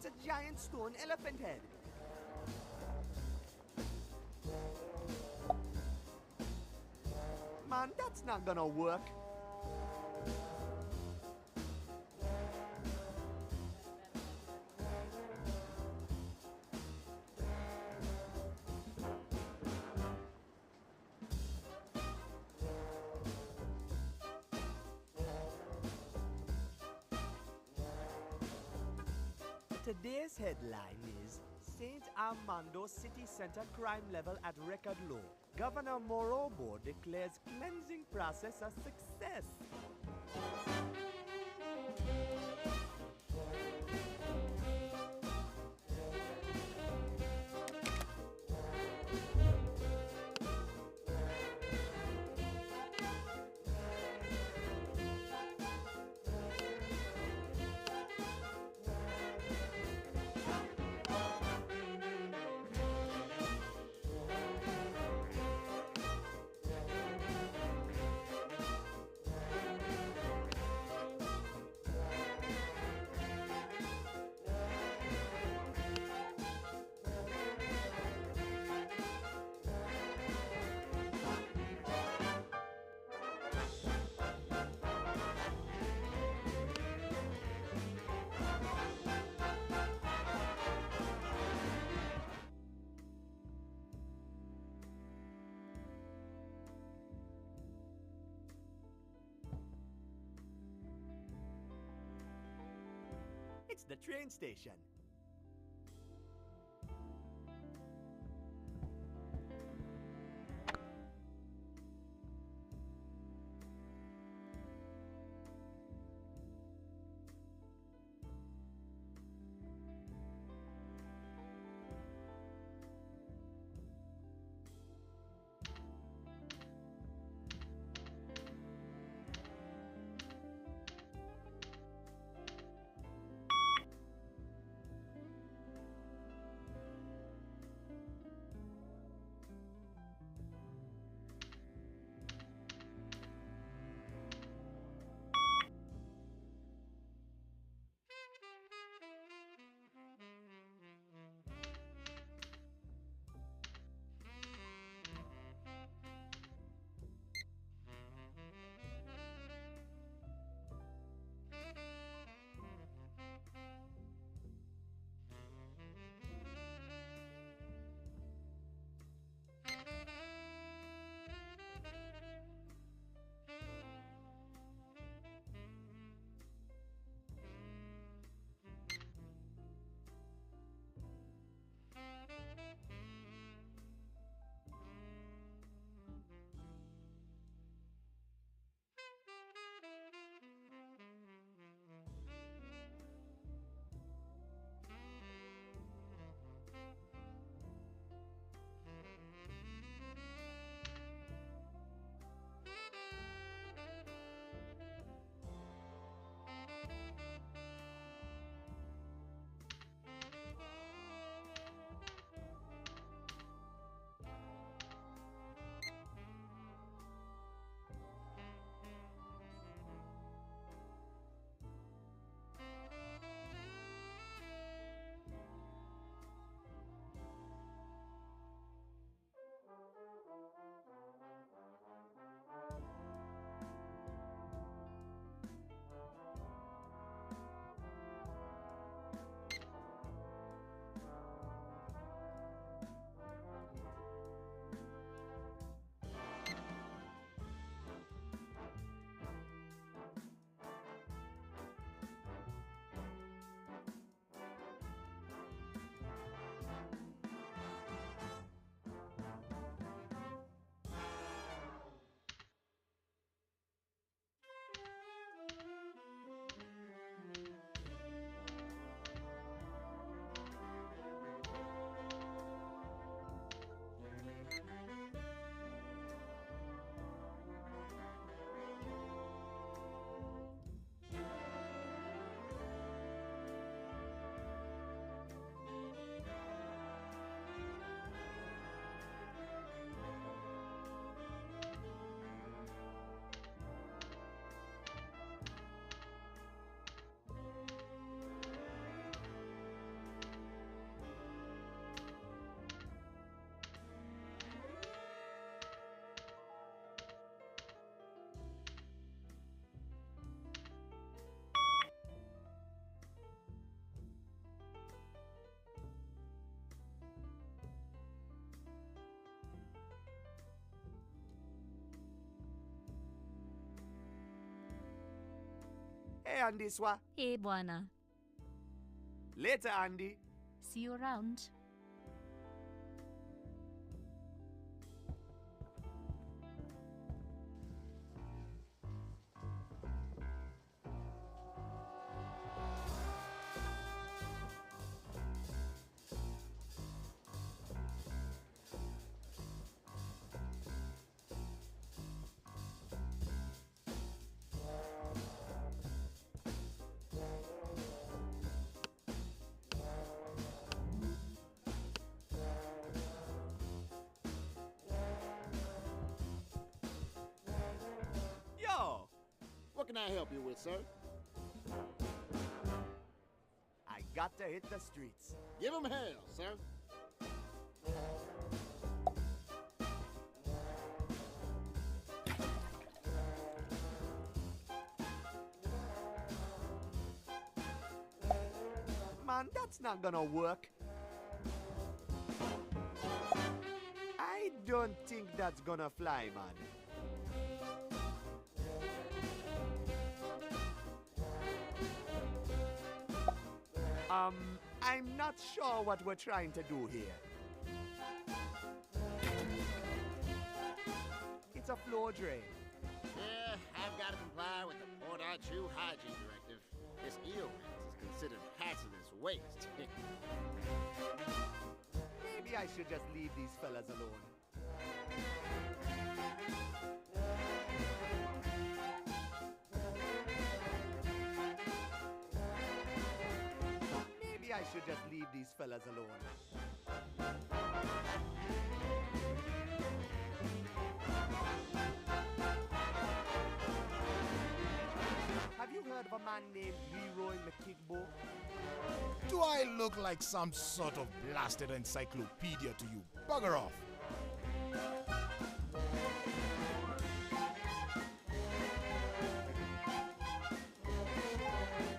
It's a giant stone elephant head. Man, that's not gonna work. Today's headline is St. Armando City Center crime level at record low. Governor Morobo declares cleansing process a success. It's the train station. Hey, Andy Swa. Hey, Bwana. Later, Andy. See you around. Yo! What can I help you with, sir? I got to hit the streets. Give 'em hell, sir. Man, that's not gonna work. I don't think that's gonna fly, man. I'm not sure what we're trying to do here. It's a floor drain. Yeah, I've got to comply with the Port Archer Hygiene Directive. This eel rinse is considered hazardous waste. Maybe I should just leave these fellas alone. Maybe I should just leave these fellas alone. Have you heard of a man named Leroy McKigbo? Do I look like some sort of blasted encyclopedia to you? Bugger off.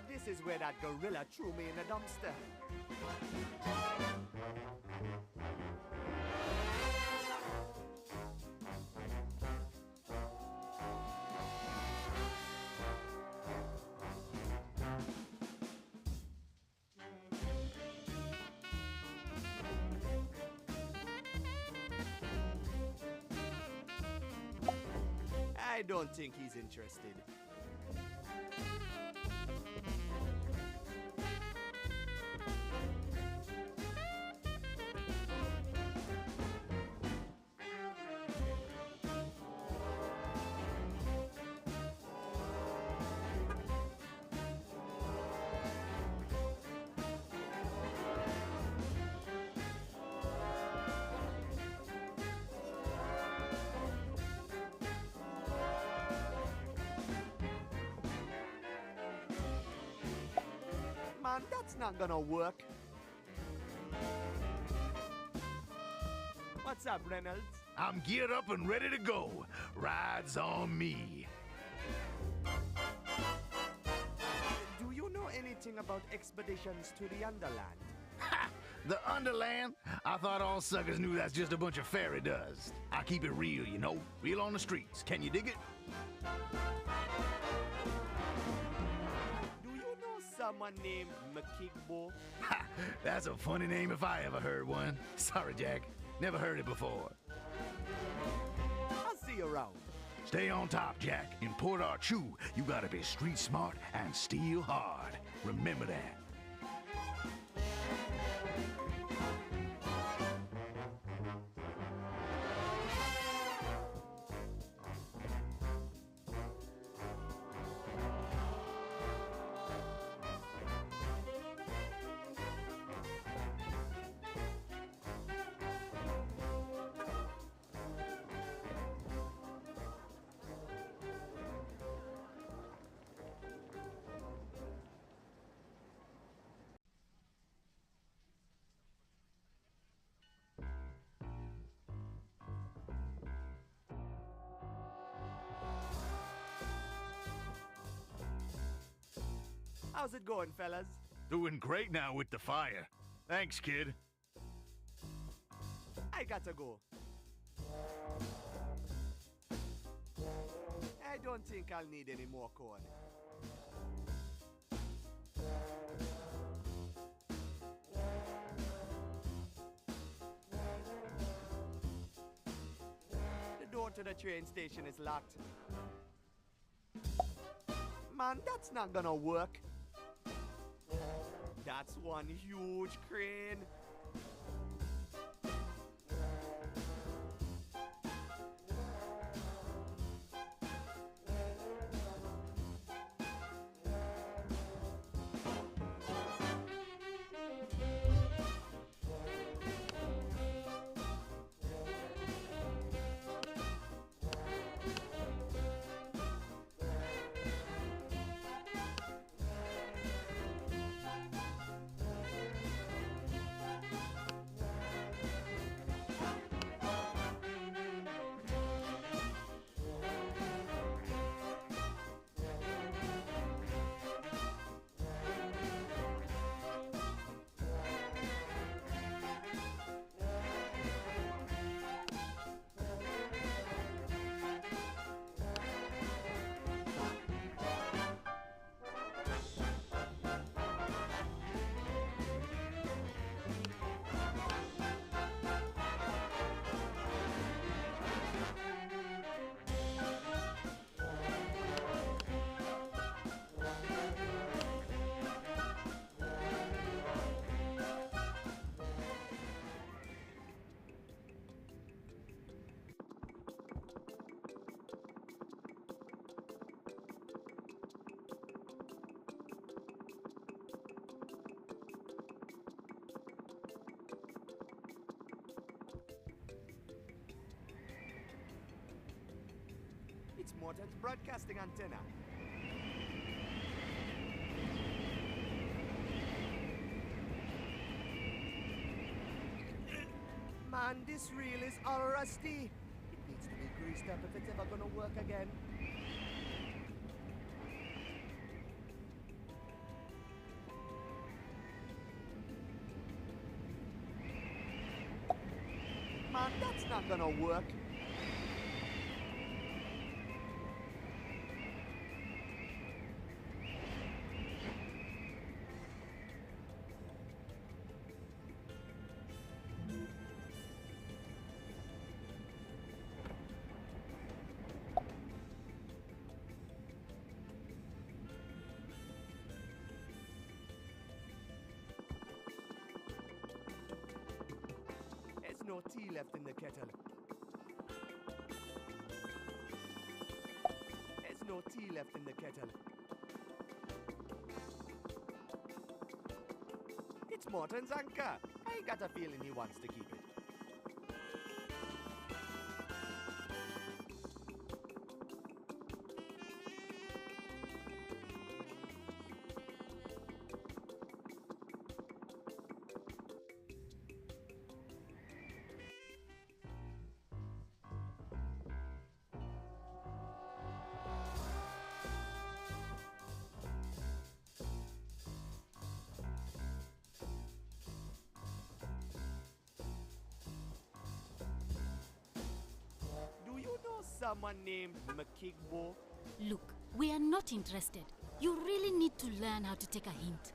This is where that gorilla threw me in a dumpster. I don't think he's interested. Man, that's not gonna work. What's up, Reynolds? I'm geared up and ready to go. Rides on me. Do you know anything about expeditions to the Underland? Ha! The Underland? I thought all suckers knew that's just a bunch of fairy dust. I keep it real, you know? Real on the streets. Can you dig it? Do you know someone named McKigbo? Ha! That's a funny name if I ever heard one. Sorry, Jack. Never heard it before. I'll see you around. Stay on top, Jack. In Port Archer, you gotta be street smart and steel hard. Remember that. How's it going, fellas? Doing great now with the fire. Thanks, kid. I gotta go. I don't think I'll need any more corn. to the train station is locked. Man, that's not gonna work. That's one huge crane. It's Morton's broadcasting antenna. Man, this reel is all rusty. It needs to be greased up if it's ever gonna work again. Man, that's not gonna work. There's no tea left in the kettle. There's no tea left in the kettle. It's Morton's anchor. I got a feeling he wants to keep it. Someone named McKigbo. Look, we are not interested. You really need to learn how to take a hint.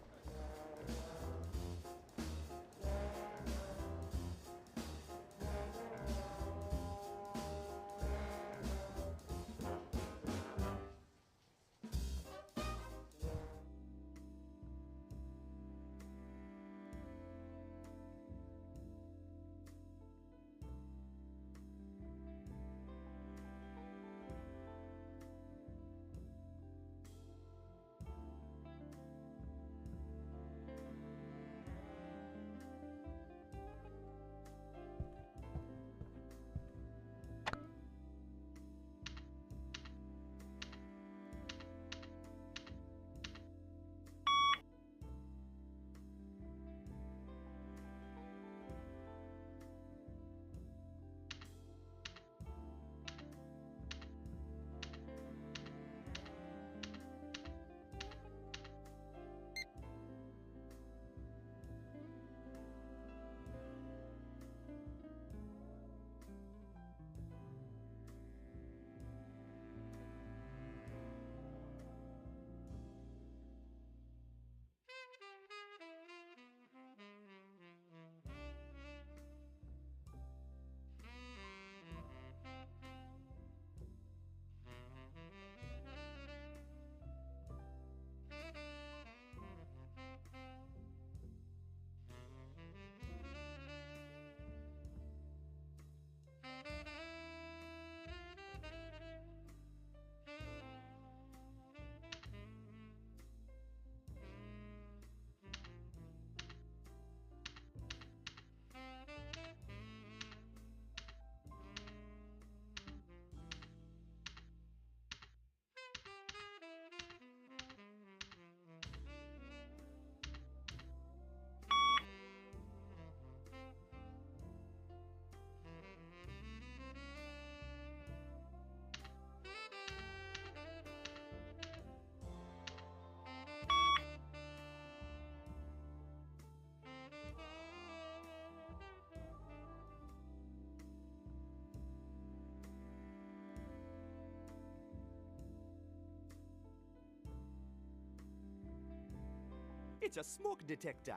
It's a smoke detector.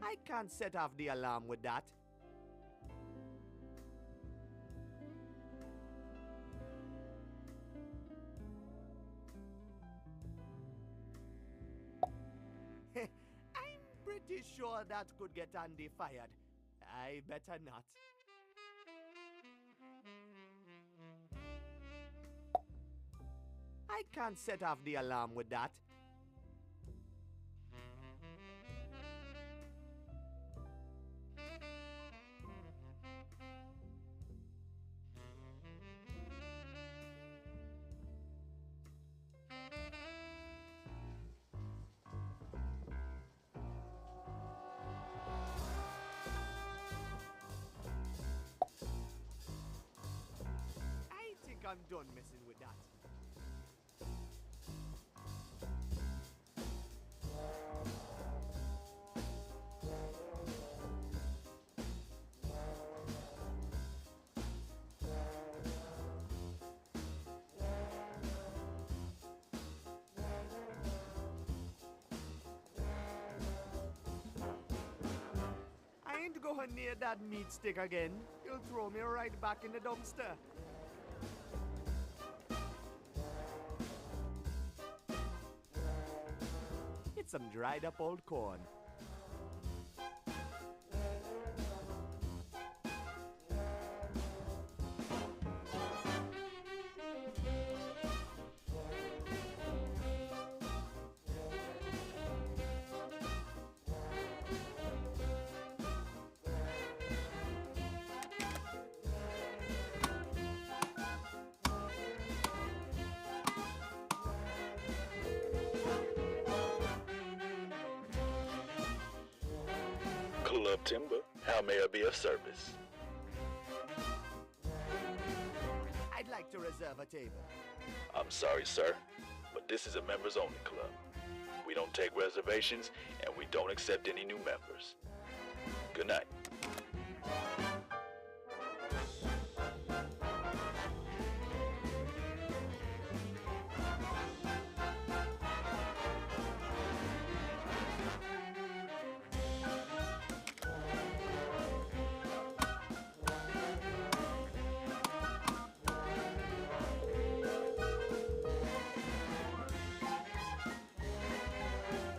I can't set off the alarm with that. I'm pretty sure that could get Andy fired. I better not. I can't set off the alarm with that. I think I'm done messing with that. I ain't going near that meat stick again. You'll throw me right back in the dumpster. It's some dried up old corn. Club Timber, how may I be of service? I'd like to reserve a table. I'm sorry, sir, but this is a members-only club. We don't take reservations, and we don't accept any new members. Good night.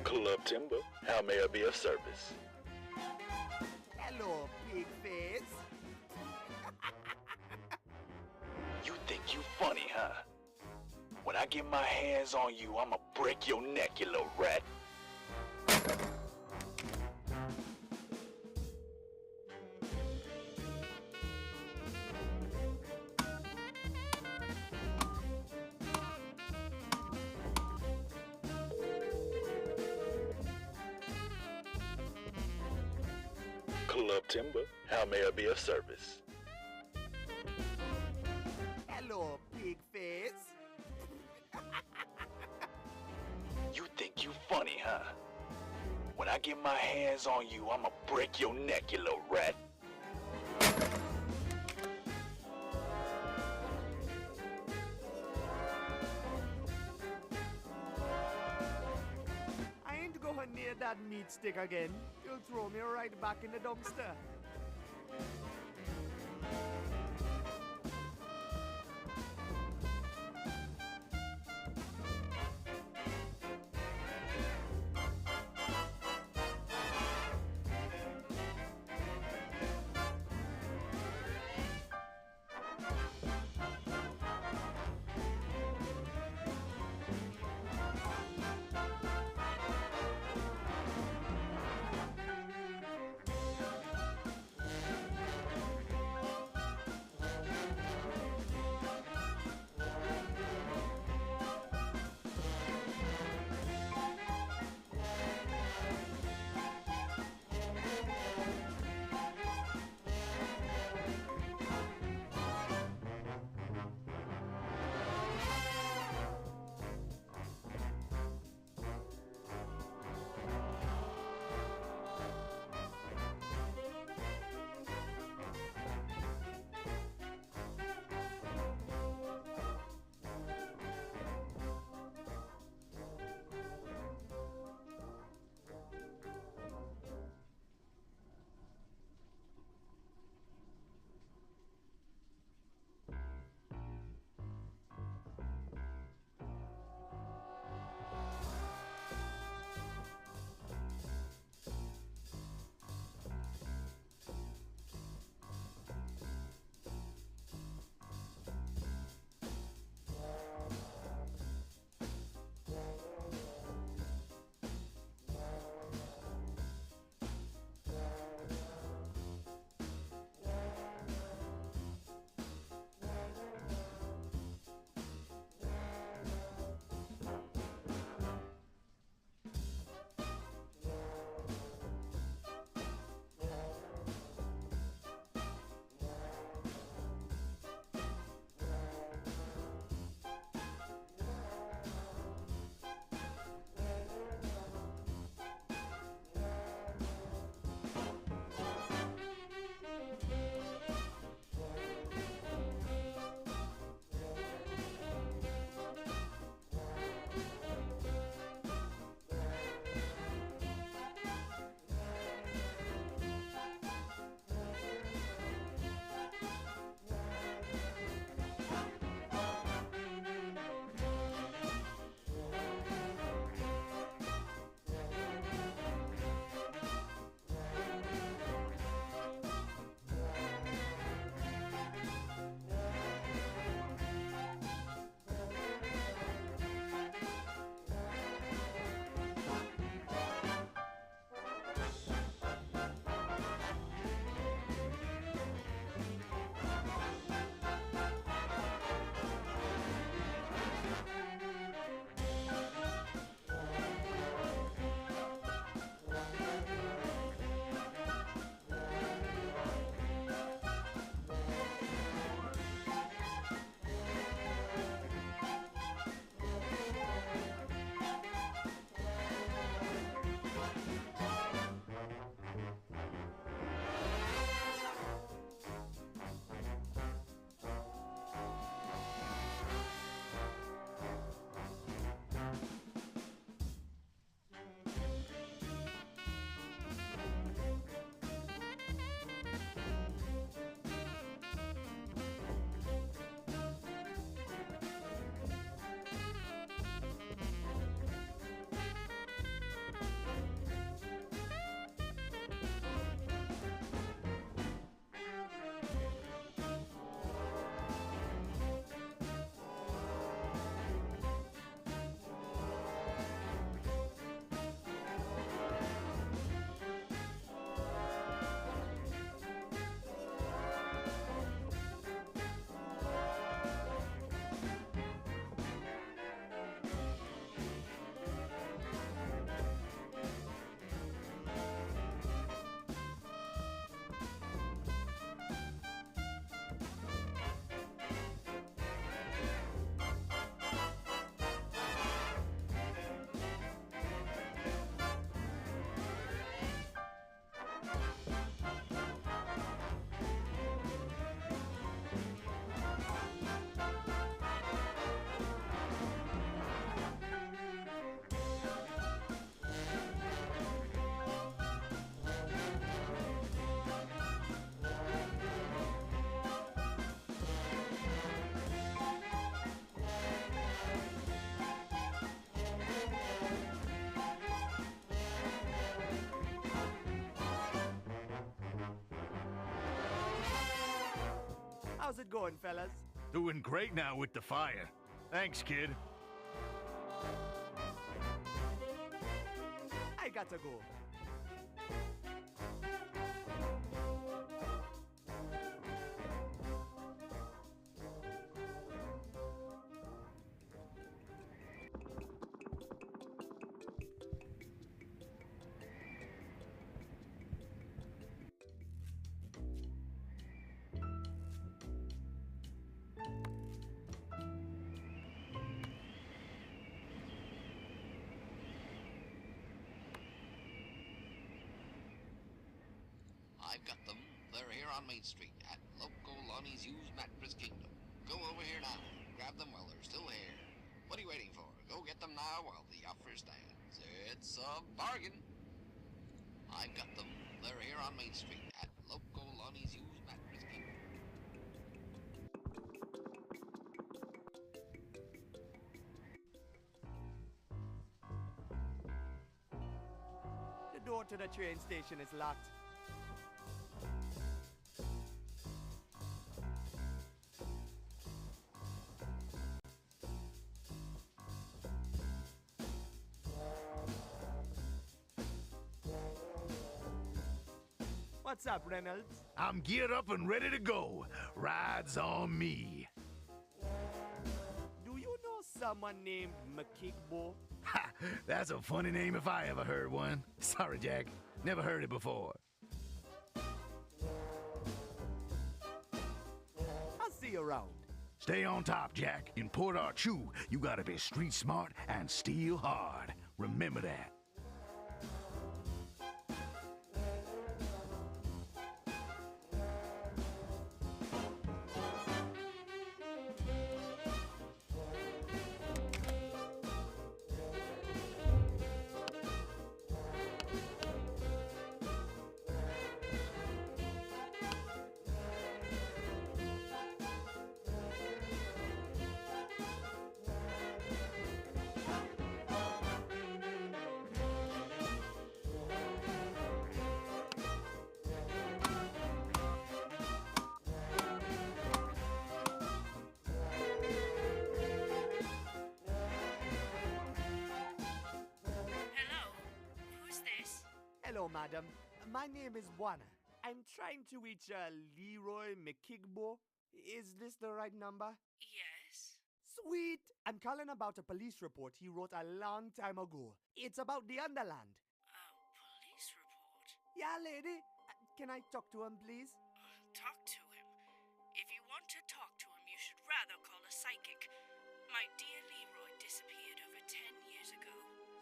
Club Timber, how may I be of service? Hello, pig face. You think you funny, huh? When I get my hands on you, I'ma break your neck, you little rat. Club Timber, how may I be of service? Hello, pig face. You think you funny, huh? When I get my hands on you, I'ma break your neck, you little rat. I ain't going near that meat stick again. You'll throw me right back in the dumpster. How's it going, fellas? Doing great now with the fire. Thanks, kid. I gotta go. I've got them. They're here on Main Street at local Lonnie's Used Mattress Kingdom. Go over here now. Grab them while they're still here. What are you waiting for? Go get them now while the offer stands. It's a bargain. I've got them. They're here on Main Street at local Lonnie's Used Mattress Kingdom. The door to the train station is locked. What's up, Reynolds? I'm geared up and ready to go. Rides on me. Do you know someone named McKickbo? Ha! That's a funny name if I ever heard one. Sorry, Jack. Never heard it before. I'll see you around. Stay on top, Jack. In Port Arthur, you gotta be street smart and steal hard. Remember that. Hello, madam. My name is Buana. I'm trying to reach Leroy McKickbo. Is this the right number? Yes. Sweet! I'm calling about a police report he wrote a long time ago. It's about the Underland. Police report? Yeah, lady. Can I talk to him, please? Talk to him? If you want to talk to him, you should rather call a psychic. My dear Leroy disappeared over 10 years ago.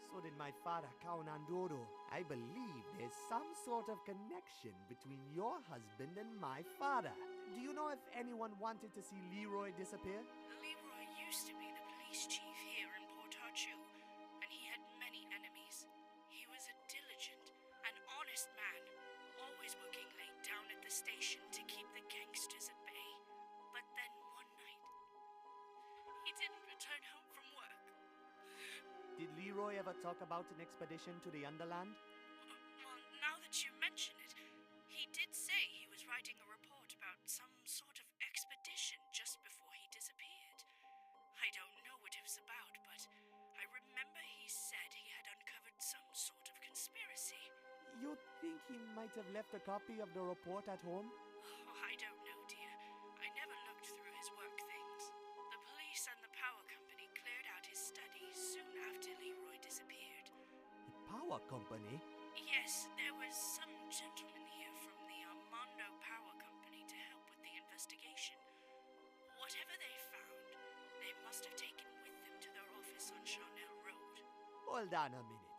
So did my father, Count Andoro. I believe there's some sort of connection between your husband and my father. Do you know if anyone wanted to see Leroy disappear? Leroy used to be the police chief here in Port Arthur, and he had many enemies. He was a diligent and honest man, always working late down at the station to keep the gangsters at bay. But then one night, he didn't return home from work. Did Leroy ever talk about an expedition to the Underland? Well, now that you mention it, he did say he was writing a report about some sort of expedition just before he disappeared. I don't know what it was about, but I remember he said he had uncovered some sort of conspiracy. You think he might have left a copy of the report at home? Oh, I don't know, dear. I never looked through his work things. The police and the power company cleared out his study soon after Leroy disappeared. The power company? Yes, there was some gentleman here from the Armando Power Company to help with the investigation. Whatever they found, they must have taken with them to their office on Charnel Road. Hold on a minute.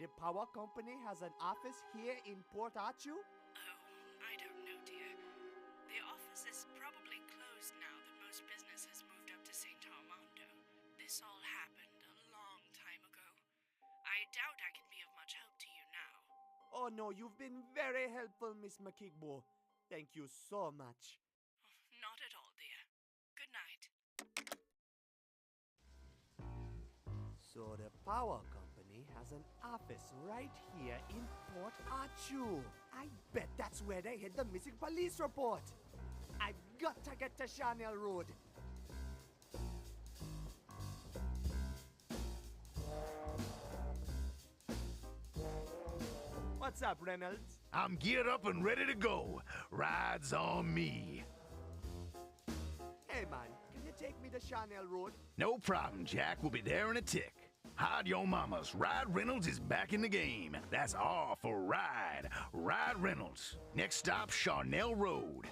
The power company has an office here in Port Arthur? Oh, I don't know, dear. The office is probably closed now that most business has moved up to St. Armando. This all happened a long time ago. I doubt I can be of much help to you now. Oh no, you've been very helpful, Miss McKickbo. Thank you so much. Not at all, dear. Good night. So the power company has an office right here in Port Arthur. I bet that's where they hid the missing police report. I've got to get to Chanel Road. What's up, Reynolds? I'm geared up and ready to go. Rides on me. Hey, man, can you take me to Chanel Road? No problem, Jack. We'll be there in a tick. Hide your mamas. Ride Reynolds is back in the game. That's R for ride. Ride Reynolds. Next stop, Chanel Road.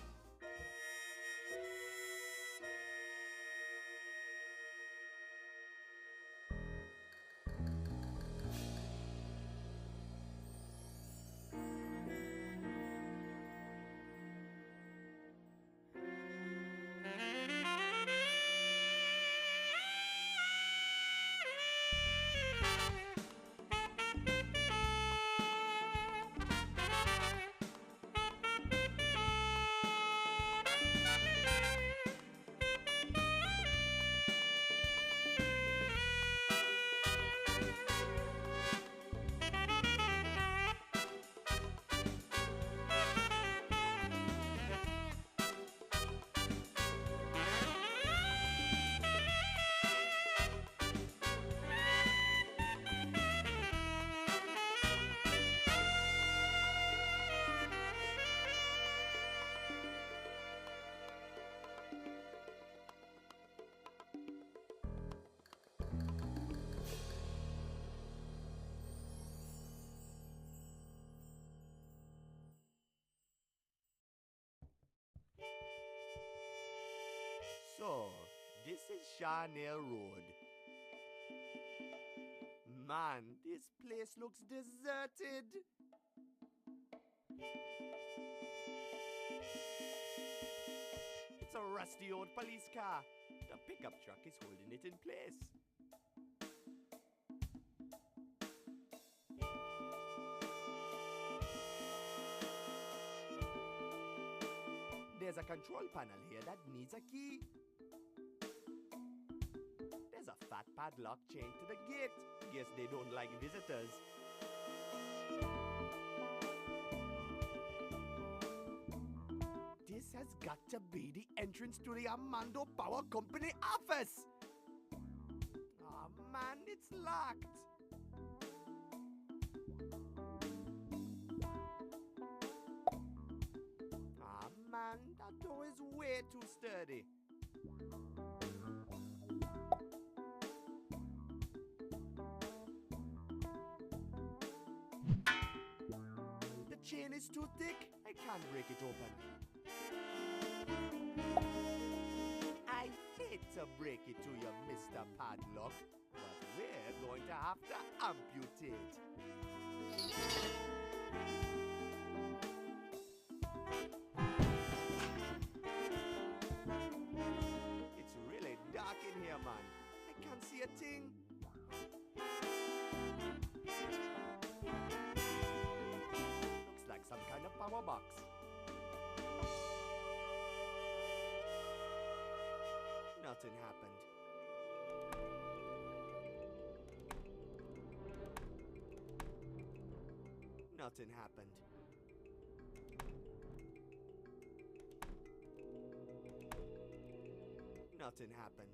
So, this is Chanel Road. Man, this place looks deserted. It's a rusty old police car. The pickup truck is holding it in place. There's a control panel here that needs a key. There's a fat padlock chained to the gate. Guess they don't like visitors. This has got to be the entrance to the Armando Power Company office. Oh man, it's locked. Ah man, that door is way too sturdy. The chain is too thick. I can't break it open. I hate to break it to you, Mr. Padlock, but we're going to have to amputate. It's really dark in here, man. I can't see a thing. Looks like some kind of power box. Nothing happened. Nothing happened. Nothing happened.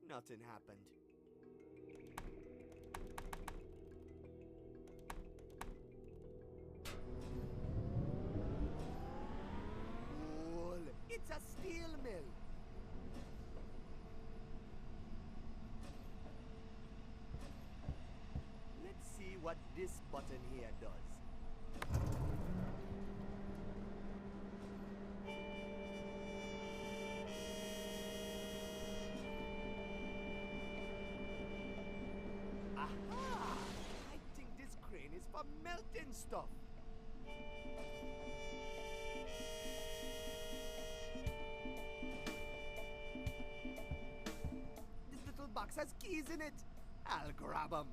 Nothing happened. Cool. It's a steel mill. Let's see what this button here does. Aha! I think this crane is for melting stuff. mailbox has keys in it. I'll grab 'em.